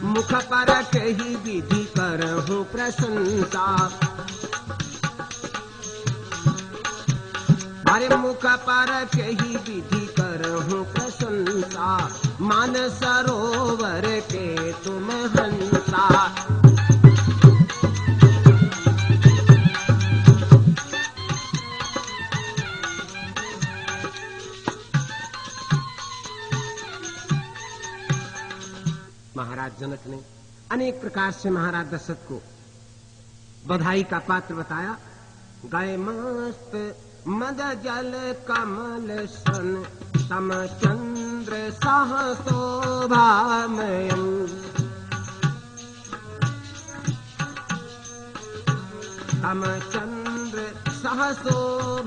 मुख पर कही विधि करहूं प्रशंसा, अरे मुख पर कही विधि करहूं प्रशंसा, मान सरोवर के तुम हंसा। महाराज जनक ने अनेक प्रकार से महाराज दशरथ को बधाई का पात्र बताया। गए मस्त मद जल कमल सन, तम चंद्र सहसोभामयम्। तम चंद्र सहसोभामयम्,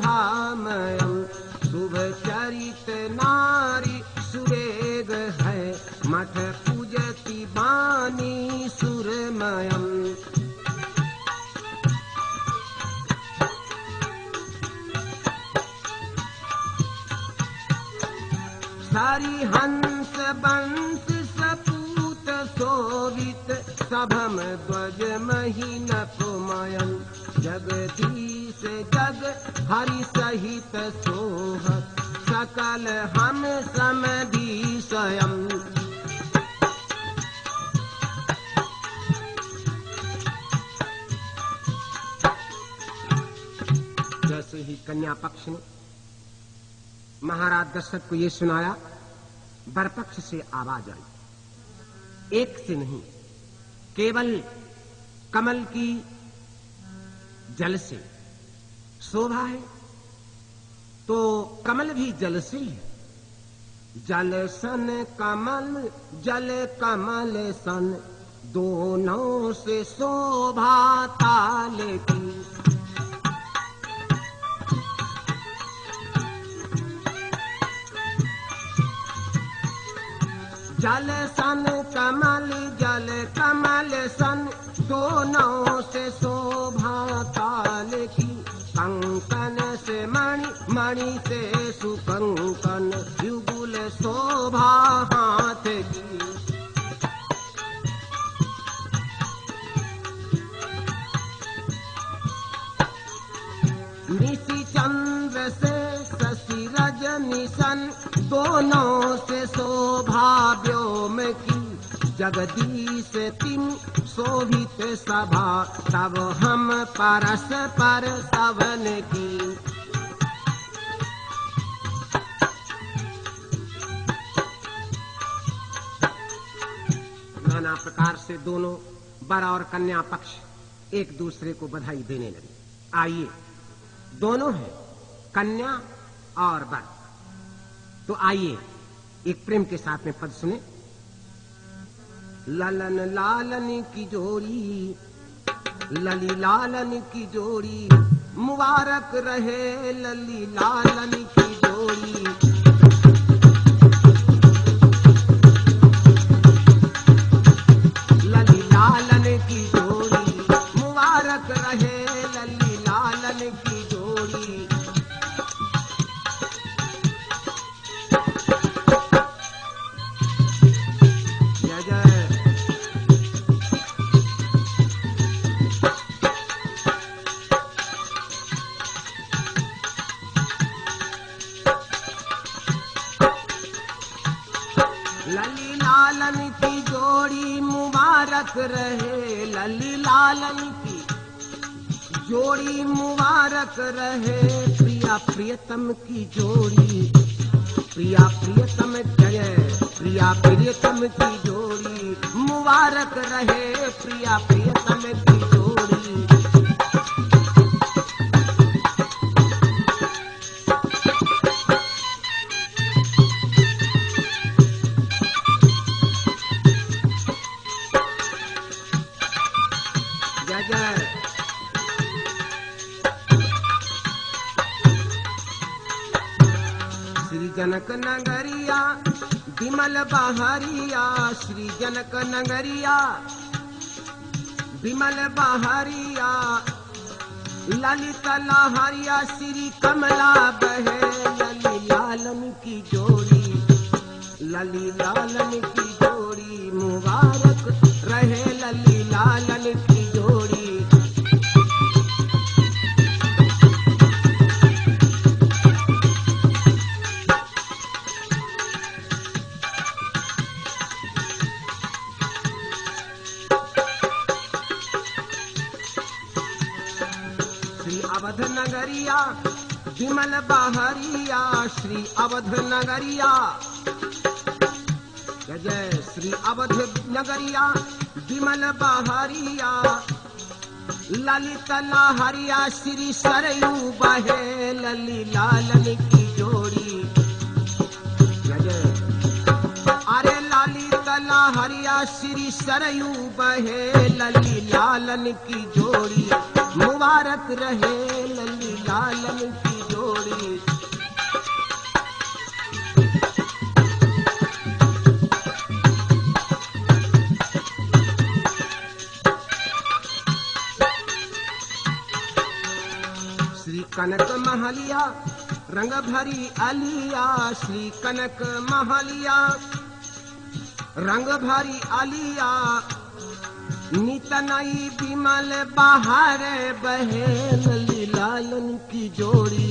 शुभ चरित नारी सुरेग है, मठ पूजति बानी सुरमयम्। हरि हंस बंस सपूत शोभित, सभम ध्वज महीन पुमयन। जगदीश जग हरि सहित सोहत, सकल हम समधि स्वयं। जैसे ही कन्या पक्ष ने महाराज दशरथ को ये सुनाया, बरपक्ष से आवाज आई। एक से नहीं, केवल कमल की जल से शोभा है तो कमल भी जल से है। जल सन कमल, जल कमल सन, दोनों से शोभा ताल की। जल सन कमल, जल कमल सन, दोनों से शोभा ताल की। कंकन से मणि, मणि से सुकंकन, युगुल शोभा हाथ की। निशि चंद्र से शशि रजनी सन, दोनों से शोभा व्योम की। जगदीश तिन शोभित सभा, तब हम परस्पर सवन की। नाना प्रकार से दोनों वर और कन्या पक्ष एक दूसरे को बधाई देने लगे। आइए, दोनों हैं कन्या और वर, तो आइए एक प्रेम के साथ में पद सुने। ललन लालन की जोड़ी, लली लालन की जोड़ी, मुबारक रहे लली लालन की जोड़ी। लली लालन की जोड़ी, मुबारक रहे लली लालन की जोड़ी। लली लालन की जोड़ी मुबारक रहे, लली लालन की जोड़ी मुबारक रहे। प्रिया प्रियतम की जोड़ी, प्रिया प्रियतम जय, प्रिया प्रियतम की जोड़ी मुबारक रहे। प्रिया प्रियतम की जोड़ी। श्री जनक नगरिया विमल बहरिया, श्री जनक नगरिया विमल बहरिया। ललित लहरिया श्री कमला बहे, लली लालन की जोड़ी, लली लालन की जोड़ी मुबारक रहे लली लालन की जोड़ी। अवध नगरिया विमल बहरिया, श्री अवध नगरिया। जय जय श्री अवध नगरिया विमल बहरिया, ललित लहरिया श्री सरयू बहे, लली लालन की जोड़ी। जय जय अरे ललित लहरिया श्री सरयू बहे, लली लालन की जोड़ी। मुबारक रहे लली लालन की जोड़ी। श्री कनक महलिया रंग भरी अलिया, श्री कनक महलिया रंग भरी अलिया, नित नई विमल बाहर बहे, लली लालन की जोड़ी।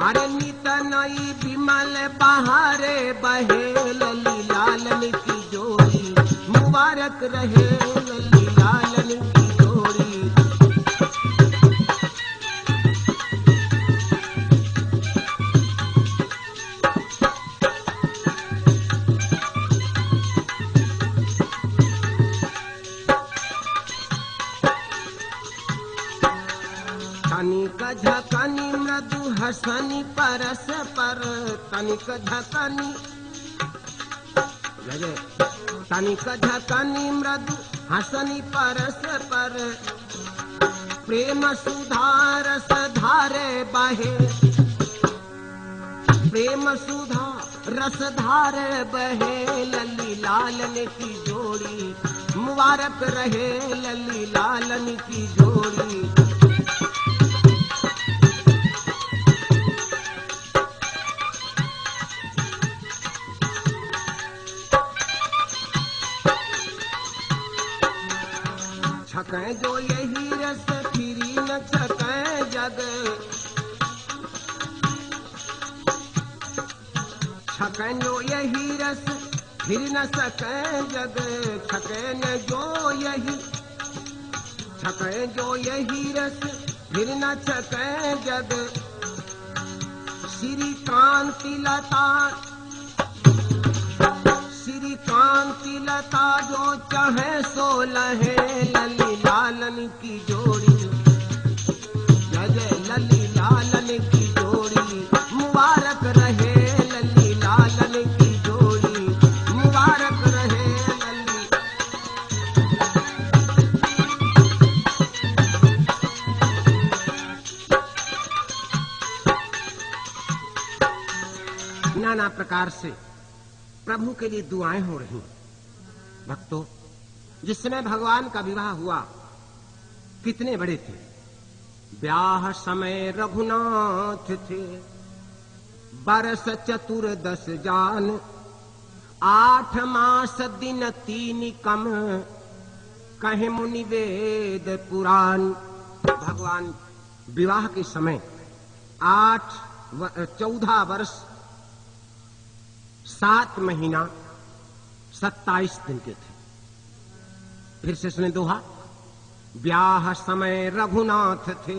अरे नित नई विमल बाहर बहे, लली लालन की जोड़ी। मुबारक रहे लली लालन की जोड़ी। तनिक झकनी मृदु हसनी परस पर, तनिक झकनी तनिक झकनी मृदु हसनी परस पर, प्रेम सुधा रस धारे बहे, प्रेम सुधा रस धारे बहे, लली लालन की जोड़ी। मुबारक रहे लली लालन की जोड़ी। छकै जो यही रस फिरी न छकै जग, छकै जो यही रस फिर न सकै जग। छकै न जो यही, छकै जो यही रस फिर न छकै जग। श्री कांति लता, श्री कांति लता जो चाहे सो लहे, लली लालन की जोड़ी। जय जय लली लालन की जोड़ी। मुबारक रहे लली लालन की जोड़ी। मुबारक रहे लली। नाना प्रकार से प्रभु के लिए दुआएं हो रही। भक्तों, जिस समय भगवान का विवाह हुआ कितने बड़े थे। ब्याह समय रघुनाथ थे, बरस चतुर्दश जान, 8 मास दिन 3 कम, कहे मुनि वेद पुराण। भगवान विवाह के समय 14 वर्ष 7 महीना 27 दिन के थे। फिर से सुने दोहा। ब्याह समय रघुनाथ थे,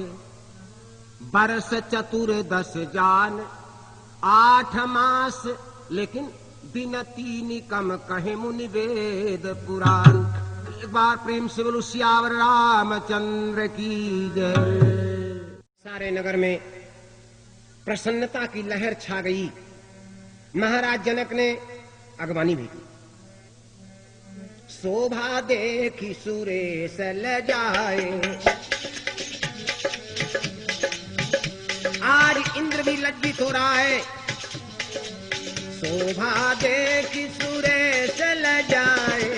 बरस चतुर्दश जान, 8 मास लेकिन दिन 3 कम, कहे मुनि वेद पुराण। एक बार प्रेम से बोलो सियावर रामचंद्र की जय। सारे नगर में प्रसन्नता की लहर छा गई। महाराज जनक ने अगवानी भेजी। शोभा देखी सुरेश लजाए, आज इंद्र भी लज्जित हो रहा है। शोभा देखी सुरेश लजाए,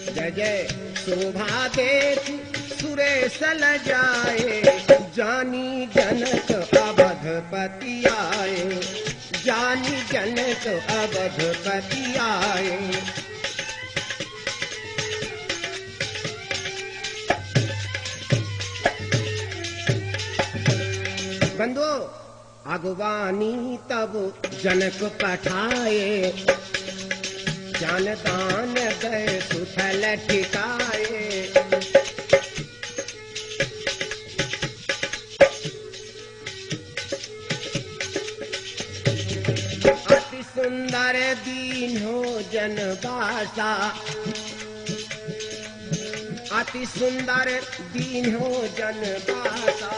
जय जय शोभा देखी सुरेश लजाए। जानी जनक अवधपति आए, जानी जनक अवधपति आए। बंदो अगवानी तब जनक पठाए, जानदान गए सुथल ठिकाए। जनवासा, अति सुंदर दीन हो जनवासा,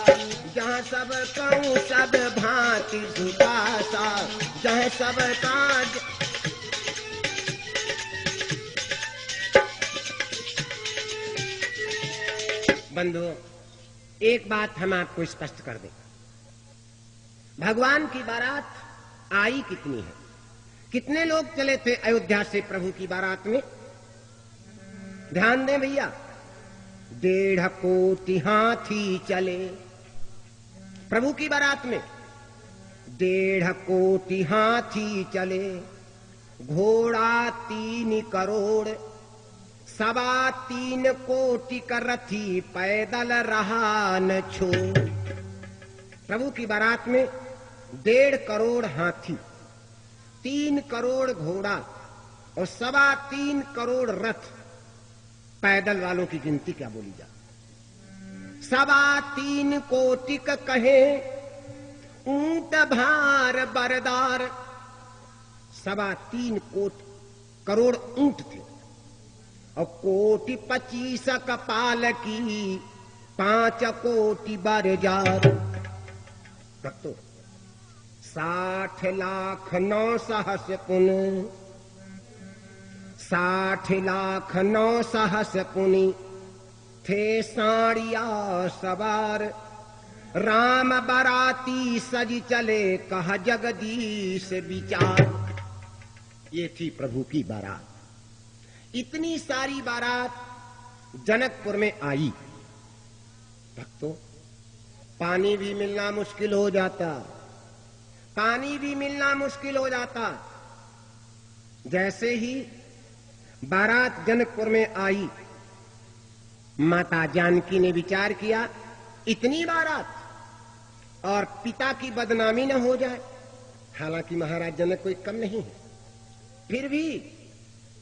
जहाँ सब कहूँ सब भांति सुपासा, जहाँ सब काज बंधुओं, एक बात हम आपको स्पष्ट कर दें, भगवान की बारात आई कितनी है? कितने लोग चले थे अयोध्या से प्रभु की बारात में? ध्यान दें भैया, 1.5 कोटि हाथी चले प्रभु की बारात में। 1.5 कोटि हाथी चले, घोड़ा 3 करोड़, 3.25 कोटि का रथी पैदल रहा न छोड़। प्रभु की बारात में 1.5 करोड़ हाथी, 3 करोड़ घोड़ा और 3.25 करोड़ रथ। पैदल वालों की गिनती क्या बोली जा? 3.25 कोटि का कहे ऊंट भार बरदार। 3.25 करोड़ ऊंट थे और 1.25 कोटि कपाल की, 5 कोटि बरजार। भक्तों, 60,09 सहस पुनि, 60,09 सहस पुनि, थे साड़िया सवार। राम बाराती सज चले, कहा जगदीश विचार। ये थी प्रभु की बारात। इतनी सारी बारात जनकपुर में आई। भक्तों, पानी भी मिलना मुश्किल हो जाता, पानी भी मिलना मुश्किल हो जाता। जैसे ही बारात जनकपुर में आई, माता जानकी ने विचार किया, इतनी बारात और पिता की बदनामी न हो जाए। हालांकि महाराज जनक कोई कम नहीं है, फिर भी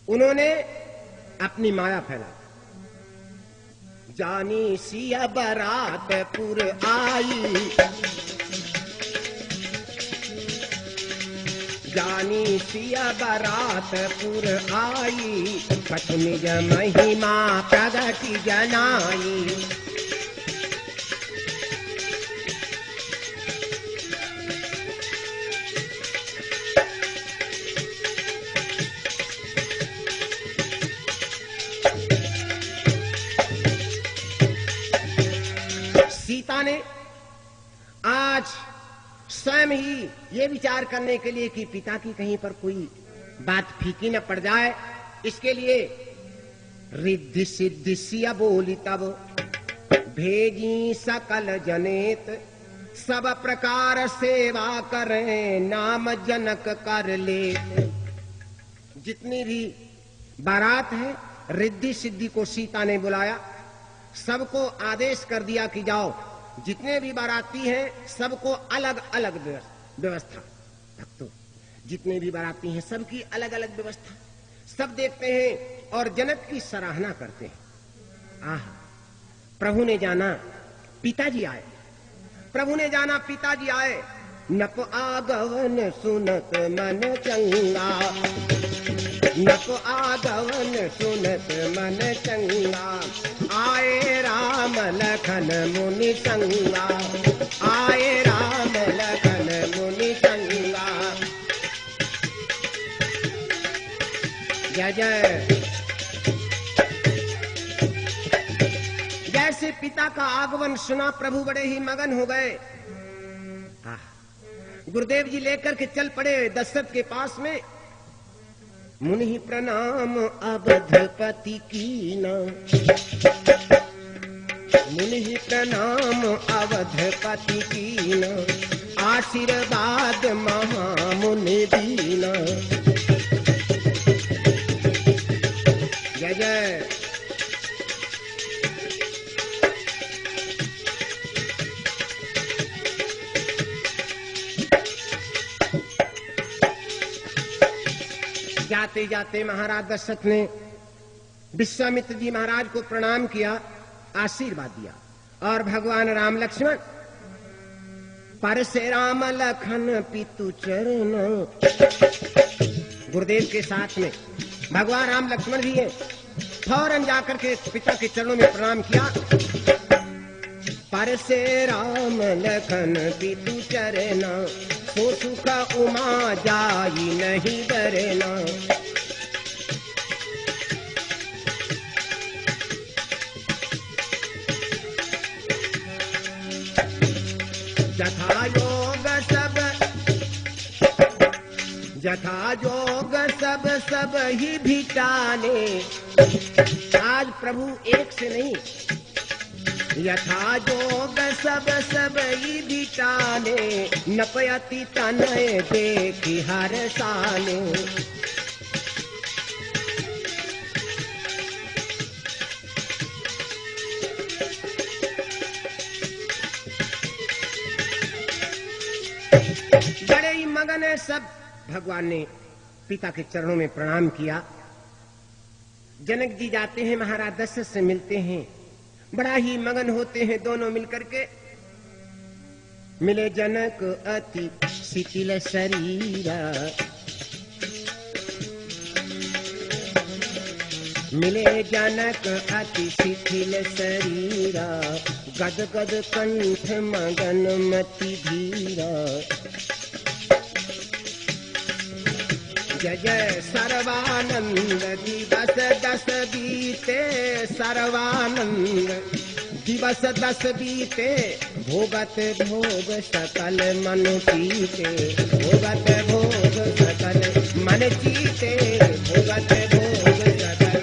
उन्होंने अपनी माया फैला। जानी सिया बारात पुर आई, जानी सिया बारात पुर आई, कछु निज महिमा प्रगति जनाई। सीता ने आज स्वयं ही ये विचार करने के लिए कि पिता की कहीं पर कोई बात फीकी न पड़ जाए, इसके लिए रिद्धि सिद्धि सिया बोली तब, भेजी सकल जनेत, सब प्रकार सेवा करें, नाम जनक कर ले। जितनी भी बारात है, रिद्धि सिद्धि को सीता ने बुलाया, सबको आदेश कर दिया कि जाओ, जितने भी बाराती हैं सबको अलग अलग व्यवस्था। भक्तों, जितने भी बाराती हैं सबकी अलग अलग व्यवस्था। सब देखते हैं और जनक की सराहना करते हैं। आह, प्रभु ने जाना पिताजी आए, प्रभु ने जाना पिताजी आए। नप आगवन सुनत मन चंगा, नप आगवन सुनत मन चंगा, आए राम लखन मुनि संगा, आए राम लखन मुनि संगा। जय जय। जैसे पिता का आगमन सुना, प्रभु बड़े ही मगन हो गए। गुरुदेव जी लेकर के चल पड़े दशरथ के पास में। मुनि प्रणाम अवधपति कीना, मुनि प्रणाम अवधपति कीना, आशीर्वाद महामुनि दीना। जय जय। जाते जाते महाराज दशरथ ने विश्वामित्र जी महाराज को प्रणाम किया, आशीर्वाद दिया। और भगवान राम लक्ष्मण परसे राम लखन पितु चरण, गुरुदेव के साथ में भगवान राम लक्ष्मण भी है, फौरन जाकर के पिता के चरणों में प्रणाम किया। पर से राम लखन पितु चरना, सो सुख उमा जाई नहीं डरना। जथा योग सब ही भिटाने। आज प्रभु एक से नहीं, यथा योग सब ही भिटाने। नपयति तनय देखी हर साने। बड़े ही मगन है सब। भगवान ने पिता के चरणों में प्रणाम किया। जनक जी जाते हैं, महाराज दशरथ से मिलते हैं, बड़ा ही मगन होते हैं दोनों मिलकर के। मिले जनक अति शिथिल शरीरा, मिले जनक अति शिथिल शरीरा। गद गद कंठ मगन मति धीरा। जय जय सर्वानंद दिवस 10 बीते। सर्वानंद दिवस 10 बीते। भोगत भोग सकल मन चीते। भोगत भोग सकल मन चीते। भोगत भोग सकल।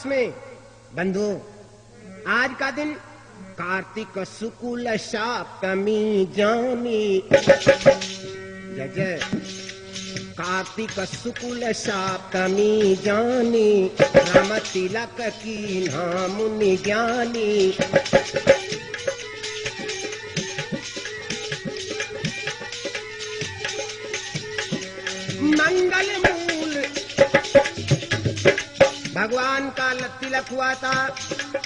में बंधु, आज का दिन कार्तिक शुक्ल सप्तमी जानी। जय जय। कार्तिक शुक्ल सप्तमी जानी। राम तिलक की नाम मुनि ज्ञानी। मंगल मूल भगवान का तिलक हुआ था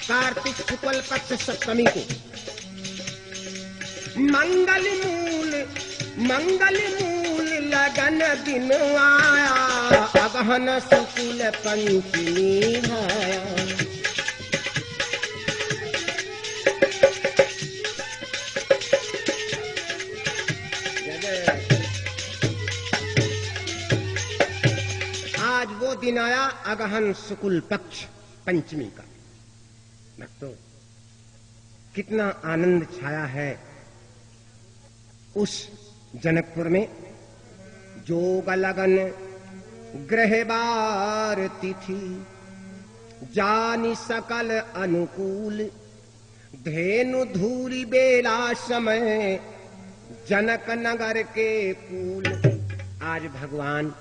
कार्तिक शुक्ल पक्ष सप्तमी को। मंगल मूल लगन दिन आया। अगहन शुक्ल पंचमी भाया। आज वो दिन आया अगहन शुक्ल पक्ष पंचमी का। भक्तों, कितना आनंद छाया है उस जनकपुर में। जोग लगन ग्रह बार तिथि। जानि सकल अनुकूल। धेनु धूरी बेला समय। जनक नगर के कूल। आज भगवान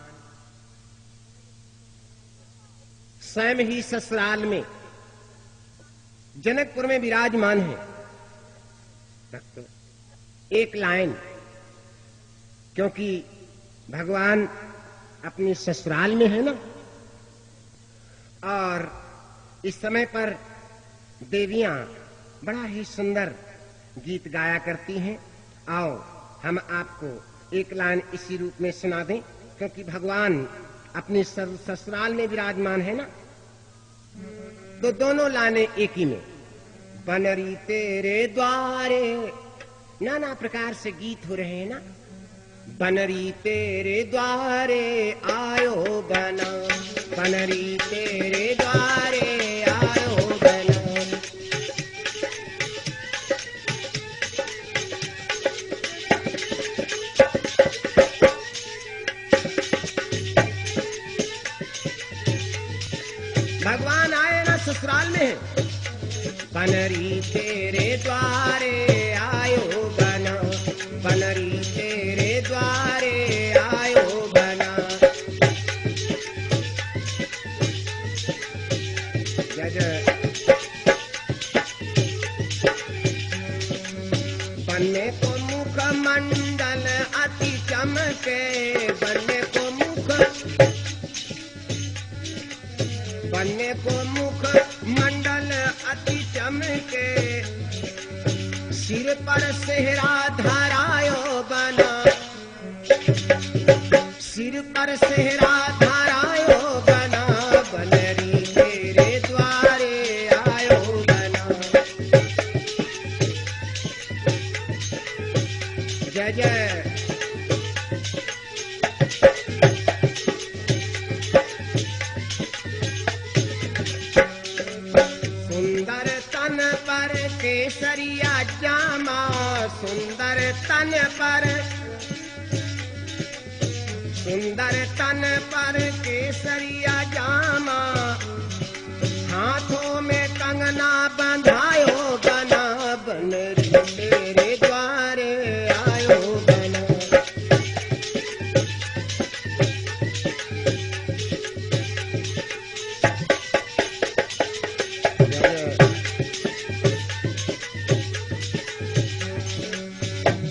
स्वयं ही ससुराल में जनकपुर में विराजमान है। भक्तों, एक लाइन, क्योंकि भगवान अपनी ससुराल में है ना, और इस समय पर देवियां बड़ा ही सुंदर गीत गाया करती हैं। आओ हम आपको एक लाइन इसी रूप में सुना दें, क्योंकि भगवान अपने ससुराल में विराजमान है ना। तो दोनों लाने एक ही में। बनरी तेरे द्वारे, नाना प्रकार से गीत हो रहे हैं ना। बनरी तेरे द्वारे आयो बना। बनरी तेरे द्वारे आयो बना। भगवान आए ना ससुराल में। बनरी तेरे द्वारे आयो बना। बनरी तेरे द्वारे आयो बना। जय जय। बने को मुख मंडल अति चमके। बने जिनको मुख मंडल अति चमके, सिर पर सेहरा धारायो बना, सिर पर सेहरा धारायो बना, बनरी तेरे द्वारे आयो बना। जय जय। सुंदर तन पर केसरिया जामा, सुंदर तन पर, सुंदर तन पर केसरिया जामा, हाथों में कंगना बंधायो बना, बनरी तेरे द्वारे आयो बना।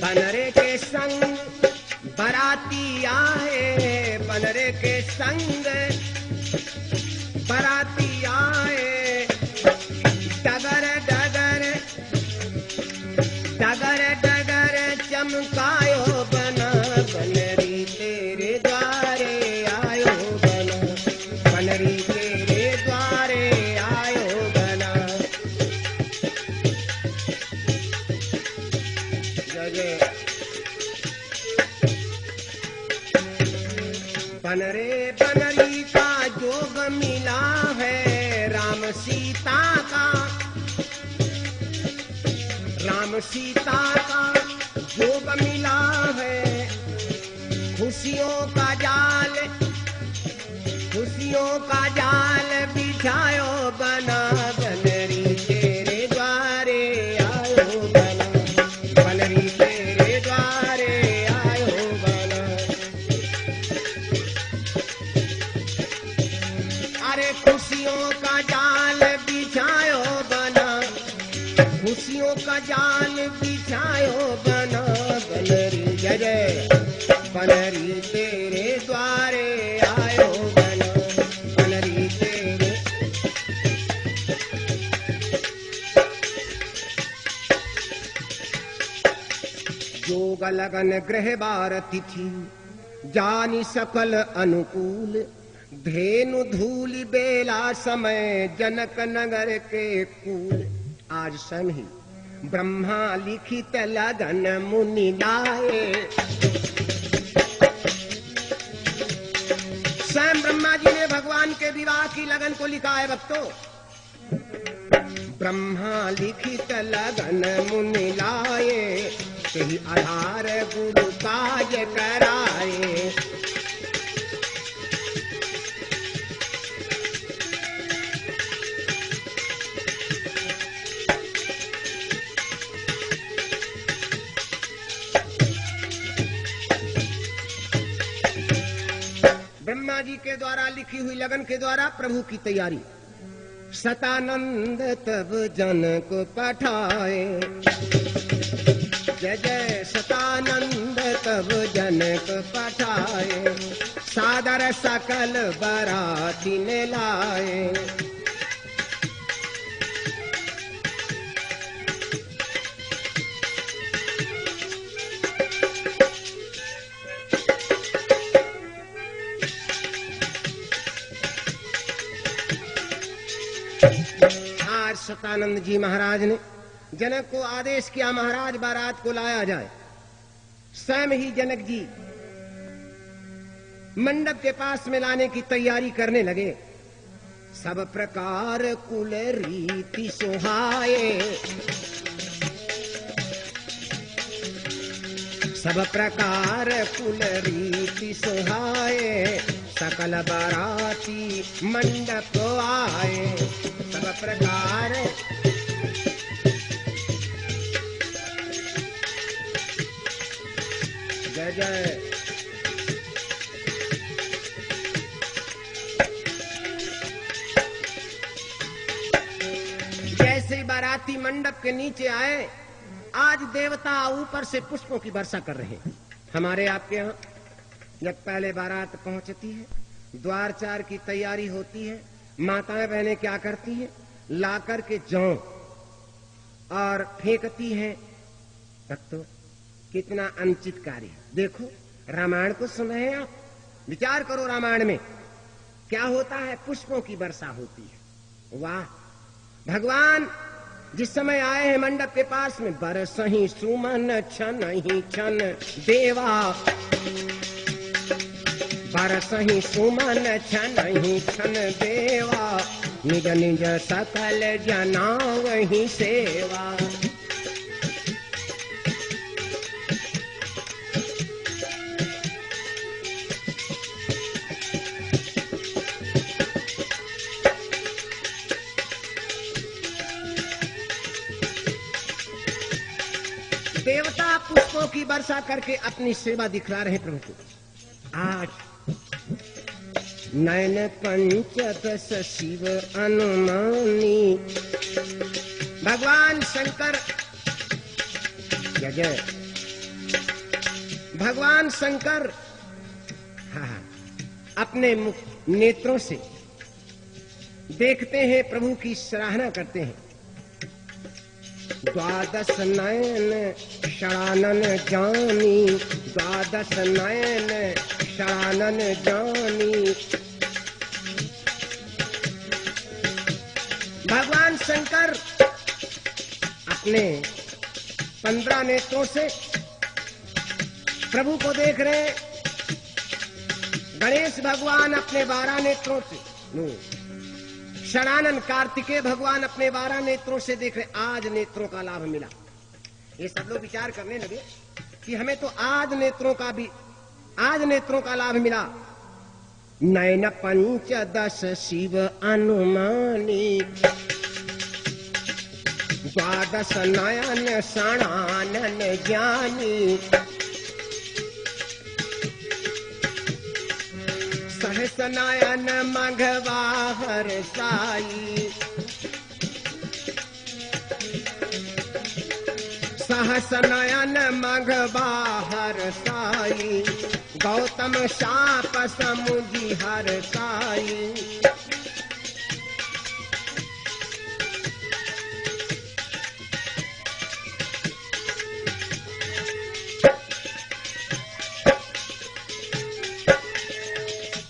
बनरे के संग बराती आए, बनरे के संग बराती आए, डगर डगर डगर डगर चमकायो बना, बनरी तेरे द्वारे आयो बना, बनरी तेरे द्वारे आयो बना। जय। बनरे बनरी का जोग मिला है, राम सीता का, राम सीता का जोग मिला है, खुशियों का जाल, खुशियों का जाल बिछायो बना, बनरी तेरे द्वारे आयो बना, बनरी तेरे द्वारे आयो बना। अरे खुशियों का जाल बिछायो बना, खुशियों का जाल बिछायो बना, बनरी जय जय, बनरी तेरे द्वारे आयो बना, बनरी तेरे। जोग लगन ग्रह बार तिथि, जानी सकल अनुकूल, धेनु धूलि बेला समय, जनक नगर के कूल। आज स्वयं ही ब्रह्मा लिखित लगन मुनि लाए, स्वयं ब्रह्मा जी ने भगवान के विवाह की लगन को लिखा है भक्तों। ब्रह्मा लिखित लगन मुनि लाए, कही आधार गुरु काज कराए। ब्रह्मा जी के द्वारा लिखी हुई लगन के द्वारा प्रभु की तैयारी। सतानंद तब जनक पठाए, जय जय। सतानंद तब जनक पठाए, सादर सकल बराती ने लाए। आज सतानंद जी महाराज ने जनक को आदेश किया, महाराज बारात को लाया जाए। स्वयं ही जनक जी मंडप के पास में लाने की तैयारी करने लगे। सब प्रकार कुल रीति सुहाए, सब प्रकार कुल रीति सुहाए, सकल बाराती मंडप आए। सब प्रकार जय जय। जैसे बाराती मंडप के नीचे आए, आज देवता ऊपर से पुष्पों की वर्षा कर रहे हैं। हमारे आपके यहाँ जब पहले बारात पहुंचती है, द्वार चार की तैयारी होती है, माताएं बहनें क्या करती हैं, ला करके जौ और फेंकती हैं। भक्तों, कितना अनुचित कार्य। देखो, रामायण को सुने हैं आप, विचार करो रामायण में क्या होता है। पुष्पों की वर्षा होती है। वाह, भगवान जिस समय आए हैं मंडप के पास में, बरसही सुमन छन ही छन देवा, बरसही सुमन छन ही छन देवा, निज निज सकल जना वही सेवा। देवता पुष्पों की वर्षा करके अपनी सेवा दिखला रहे प्रभु को। आज नयन पंचदश शिव अनुमानी, भगवान शंकर जय जय, भगवान शंकर हाँ अपने नेत्रों से देखते हैं, प्रभु की सराहना करते हैं। द्वादश नयन षडानन जानी, द्वादश नयन षडानन जानी। भगवान शंकर अपने 15 नेत्रों से प्रभु को देख रहे हैं। गणेश भगवान अपने 12 नेत्रों से, षडानन कार्तिकेय भगवान अपने 12 नेत्रों से देख रहे। आज नेत्रों का लाभ मिला। ये सब लोग विचार करने लगे कि हमें तो आज नेत्रों का लाभ मिला। नयन पंचदश शिव अनुमानी, द्वादश नयन षडानन ज्ञानी। सहस नयन मघवा हर्षाई, सहस नयन मघवा हर्षाई। गौतम शाप समुझी हर्षाई।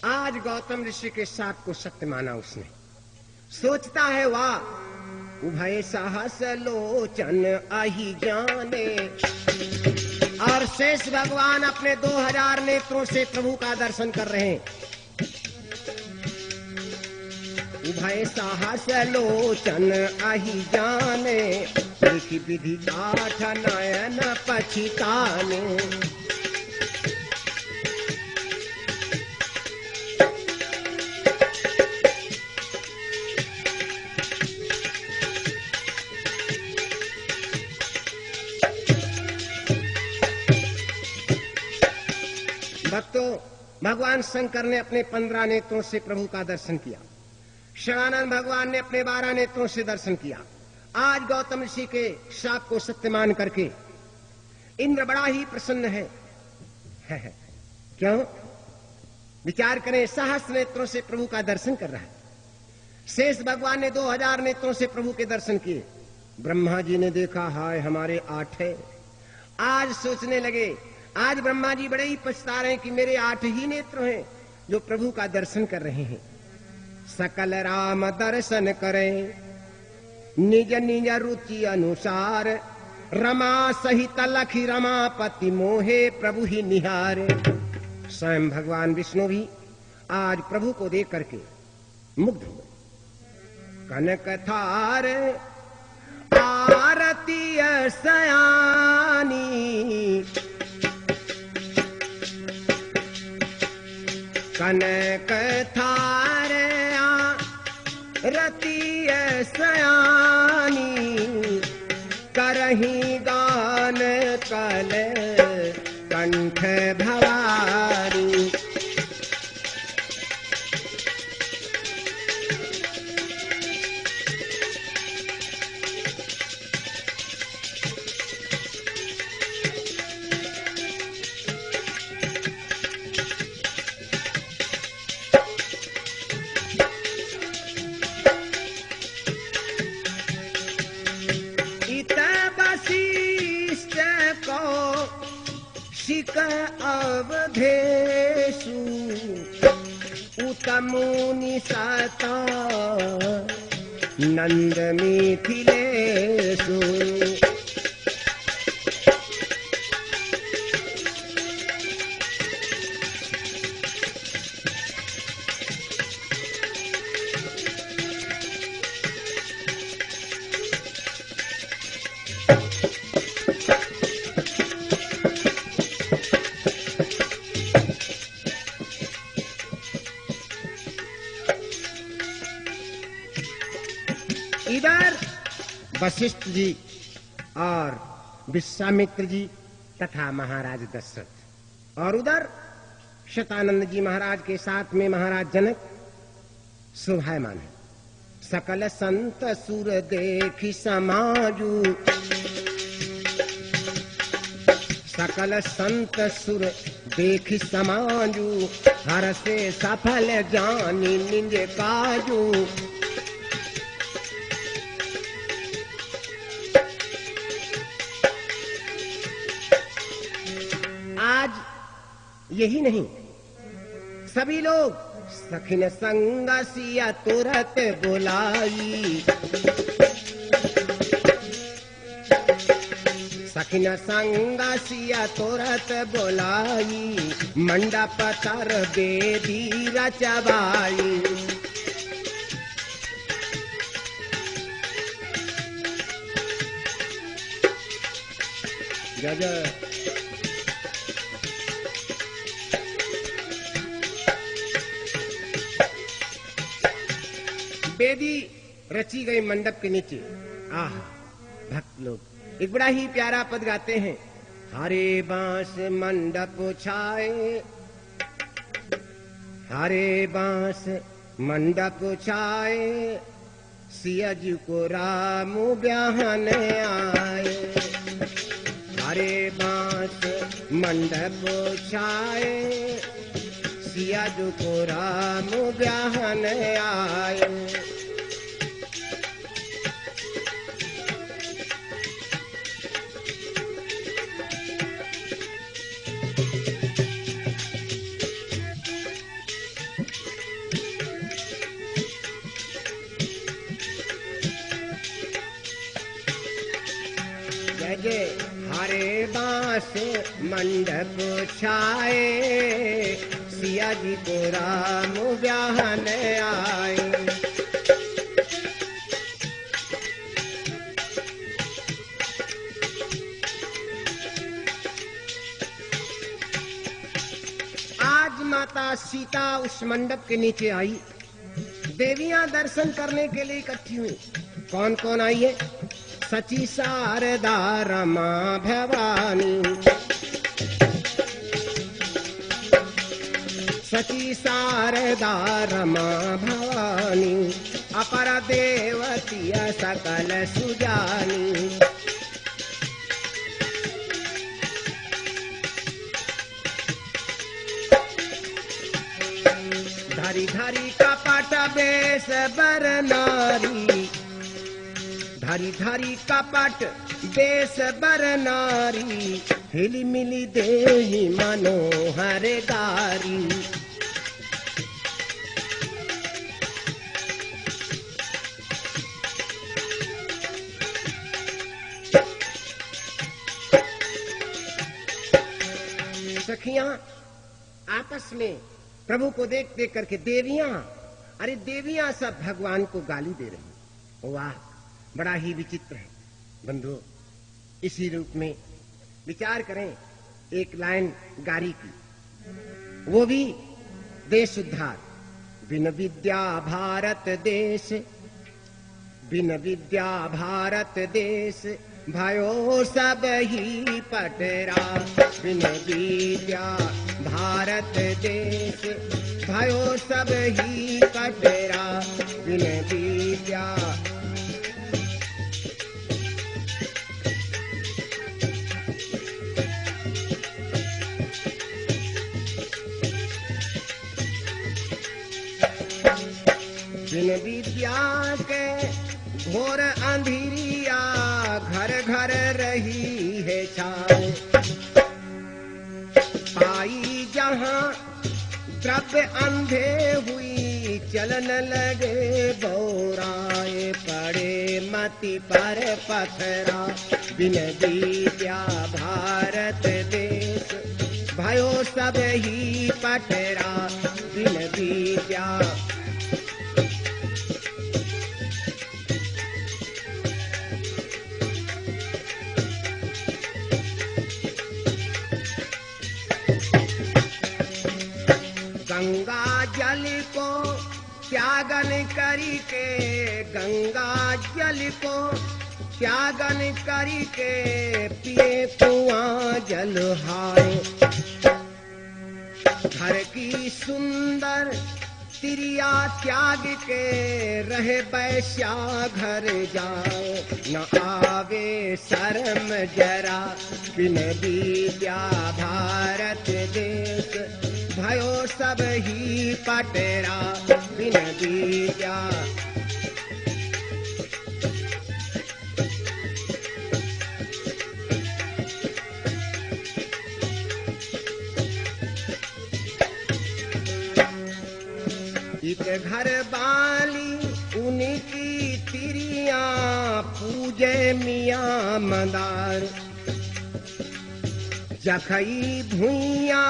आज गौतम ऋषि के साथ को सत्य माना उसने। सोचता है वाह, उभय सहस लोचन आही जाने। और शेष भगवान अपने 2000 नेत्रों से प्रभु का दर्शन कर रहे हैं। उभय सहस लोचन आही जाने, लिखि विधि पाठ नयन पछिताने। भक्तों, भगवान शंकर ने अपने 15 नेत्रों से प्रभु का दर्शन किया। षडानन भगवान ने अपने 12 नेत्रों से दर्शन किया। आज गौतम ऋषि के शाप को सत्य मान करके इंद्र बड़ा ही प्रसन्न है। क्यों? विचार करें, सहस्र नेत्रों से प्रभु का दर्शन कर रहा है। शेष भगवान ने 2000 नेत्रों से प्रभु के दर्शन किए। ब्रह्मा जी ने देखा, हाय हमारे 8 है। आज सोचने लगे, आज ब्रह्मा जी बड़े ही पछता रहे हैं कि मेरे 8 ही नेत्र हैं जो प्रभु का दर्शन कर रहे हैं। सकल राम दर्शन करें निज निज रुचि अनुसार, रमा सहित लखी रमापति मोहे प्रभु ही निहारे। स्वयं भगवान विष्णु भी आज प्रभु को देख करके मुग्ध हुए। कनक थार आरती सयानी, कनक थार आरती सयानी, करही गान कल कंठ भवारी। कमुनि सता नंद मिथिलेशु। इधर वशिष्ठ जी और विश्वामित्र जी तथा महाराज दशरथ, और उधर शतानंद जी महाराज के साथ में महाराज जनक शोभायमान है। सकल संत सुर देखी समाजू, सकल संत सुर देखी समाजू, हर से सफल जानी निज काजू। आज यही नहीं, सभी लोग सखिन संग सिया तुरत बुलाई, सखिन संग सिया तुरत बुलाई, मंडप तर बेदी रचवाई। जय जय। बेदी रची गई मंडप के नीचे। आह, भक्त लोग एक बड़ा ही प्यारा पद गाते हैं। हरे बांस मंडप छाए, हरे बांस मंडप छाए, सिया जी को राम ब्याहन आए। हरे बांस मंडप छाए, सिया जी को राम ब्याहन आए। हरे बांस मंडप छाए, सिया जी को राम ब्याहन आए। आज माता सीता उस मंडप के नीचे आई, देवियां दर्शन करने के लिए इकट्ठी हुई। कौन कौन आई है? सची शारदा रमा भवानी, सची शारदा रमा भवानी, अपर देवती सकल सुजानी। धरी धरी कपट बेस बर नारी, धरी धरी कपट बेस बर नारी, हिली मिली देहि मनोहर गारी। सखियां आपस में प्रभु को देख देख करके, देवियां, अरे देवियां सब भगवान को गाली दे रही। वाह, बड़ा ही विचित्र है बंधु। इसी रूप में विचार करें एक लाइन गारी की, वो भी देश उद्धार। बिन विद्या भारत देश, बिन विद्या भारत देश, भयो सब ही पटरा। बिन विद्या भारत देश, भयो सब ही पटरा। बिन विद्या बिन विद्या के घोर अंधेरिया, घर घर रही है छाए। पाई जहां द्रव्य अंधे हुई चलन लगे बौराए पड़े मति पर पथरा बिन विद्या भारत देश भयो सब ही पटरा बिन विद्या गंगा जल को त्यागन करी के गंगा जल को त्यागन करी के पिए कुआं जल हाय घर की सुंदर तिरिया त्याग के रहे बैश्या घर जाओ न आवे शर्म जरा बिन विद्या भारत देश भयो सब ही पटरा बिन विद्या एक घर वाली उनकी तिरिया पूजे मियां मदार जखई भुइया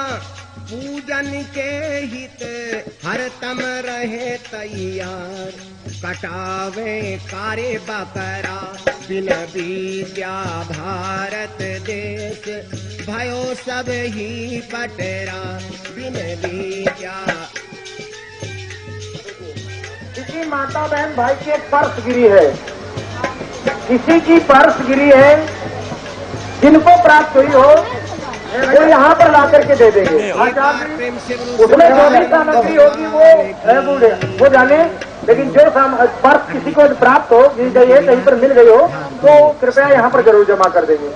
पूजन के हित हर तम रहे तैयार कटावे कारे बकरा बिन विद्या भारत देश भयो सब ही पटरा बिन विद्या किसी माता बहन भाई की एक पर्स गिरी है, किसी की पर्स गिरी है, जिनको प्राप्त हुई हो वो यहाँ पर ला करके दे देंगे। उसमें जो भी सामग्री होगी वो जाने, लेकिन जो पर्स किसी को प्राप्त हो मिल गई है, कहीं पर मिल गई हो तो कृपया यहाँ पर जरूर जमा कर देंगे।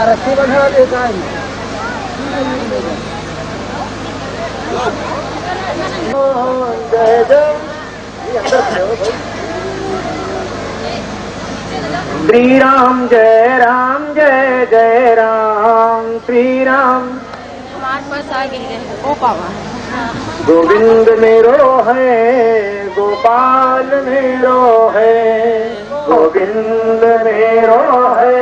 रस्सी बढ़ा देता है जय जय श्री राम जय राम जय जय राम श्री राम गोविंद मेरो है गोपाल मेरो है गोविंद मेरो है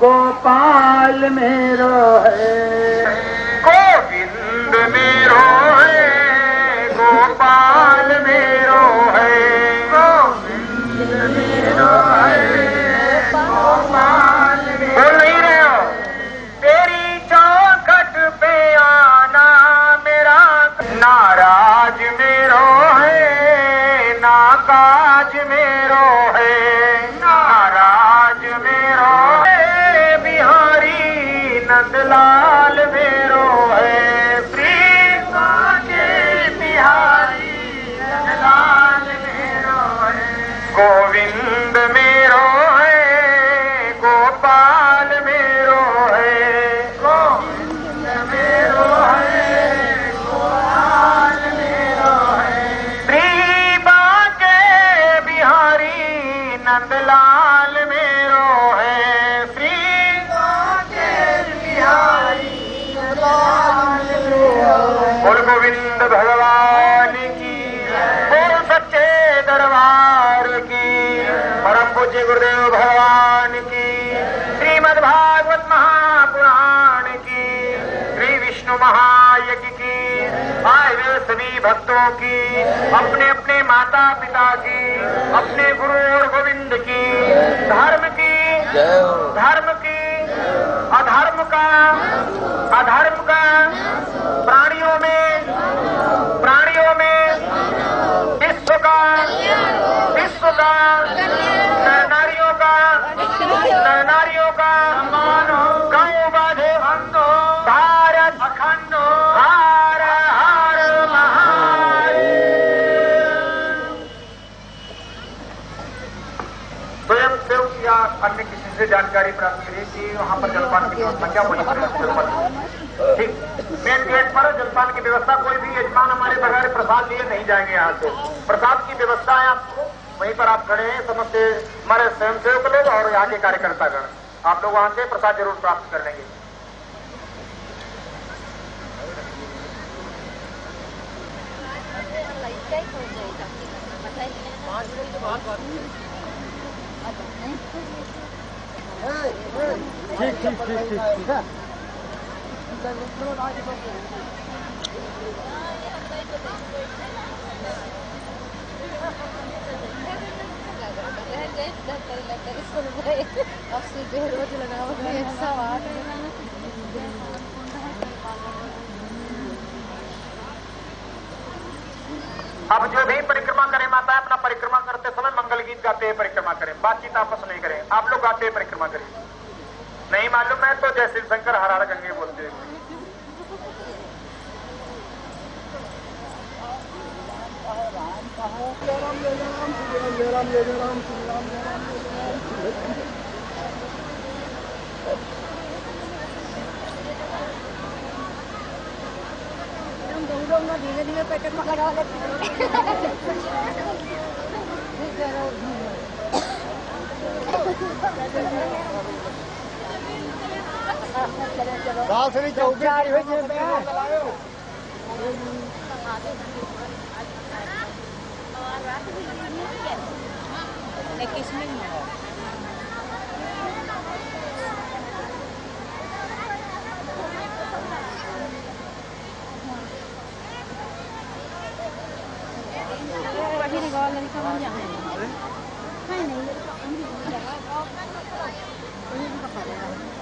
गोपाल मेरो है गोविंद मेरो है गोपाल मेरो है गोविंद मेरो है गोपाल बोल नहीं रहे हो। तेरी चौखट पे आना मेरा नाराज मेरो है नाकाज मेरो है नाराज मेरो है बिहारी नंदलाल मेरो है प्रीता के बिहारी नंदलाल मेरो है गोविंद मेरो है गोपाल मेरो है गोविंद मेरो है गोपाल मेरो है प्रीता के बिहारी नंदलाल मेरो है प्रीता के बिहारी नंदलाल मेरो बोल गोविंद भगवान की बोल सच्चे दरबार की परम पूज्य गुरुदेव भगवान की श्रीमद् भागवत महापुराण की श्री विष्णु महायज्ञ की आए हुए सभी भक्तों की अपने अपने माता पिता की अपने गुरु और गोविंद की धर्म की अधर्म का प्राणियों में विश्व का नर नारियों का गौ बाधे भारत अखंड हर हर महादेव। स्वयं सेवक या अन्य किसी से जानकारी प्राप्त करिए कि वहाँ पर जलपान की व्यवस्था क्या होनी चाहिए। ठीक। मेन गेट पर जलपान की व्यवस्था, कोई भी यजमान हमारे बगैर प्रसाद लिए नहीं जाएंगे यहाँ से। प्रसाद की व्यवस्था है आपको, वहीं पर आप खड़े हैं, समझते हमारे स्वयंसेवक लोग और यहाँ के कार्यकर्तागण, आप लोग वहां से प्रसाद जरूर प्राप्त कर लेंगे। ठीक ठीक ठीक ठीक है। अब जो भी परिक्रमा करें माता, अपना परिक्रमा करते समय मंगल गीत गाते हुए परिक्रमा करें, बातचीत आपस नहीं करें। आप लोग गाते हुए परिक्रमा करें। नहीं मालूम है तो जय शिव शंकर हर हर गंगे बोलते हैं। धीरे धीरे पैकेट में लगा लेते नहीं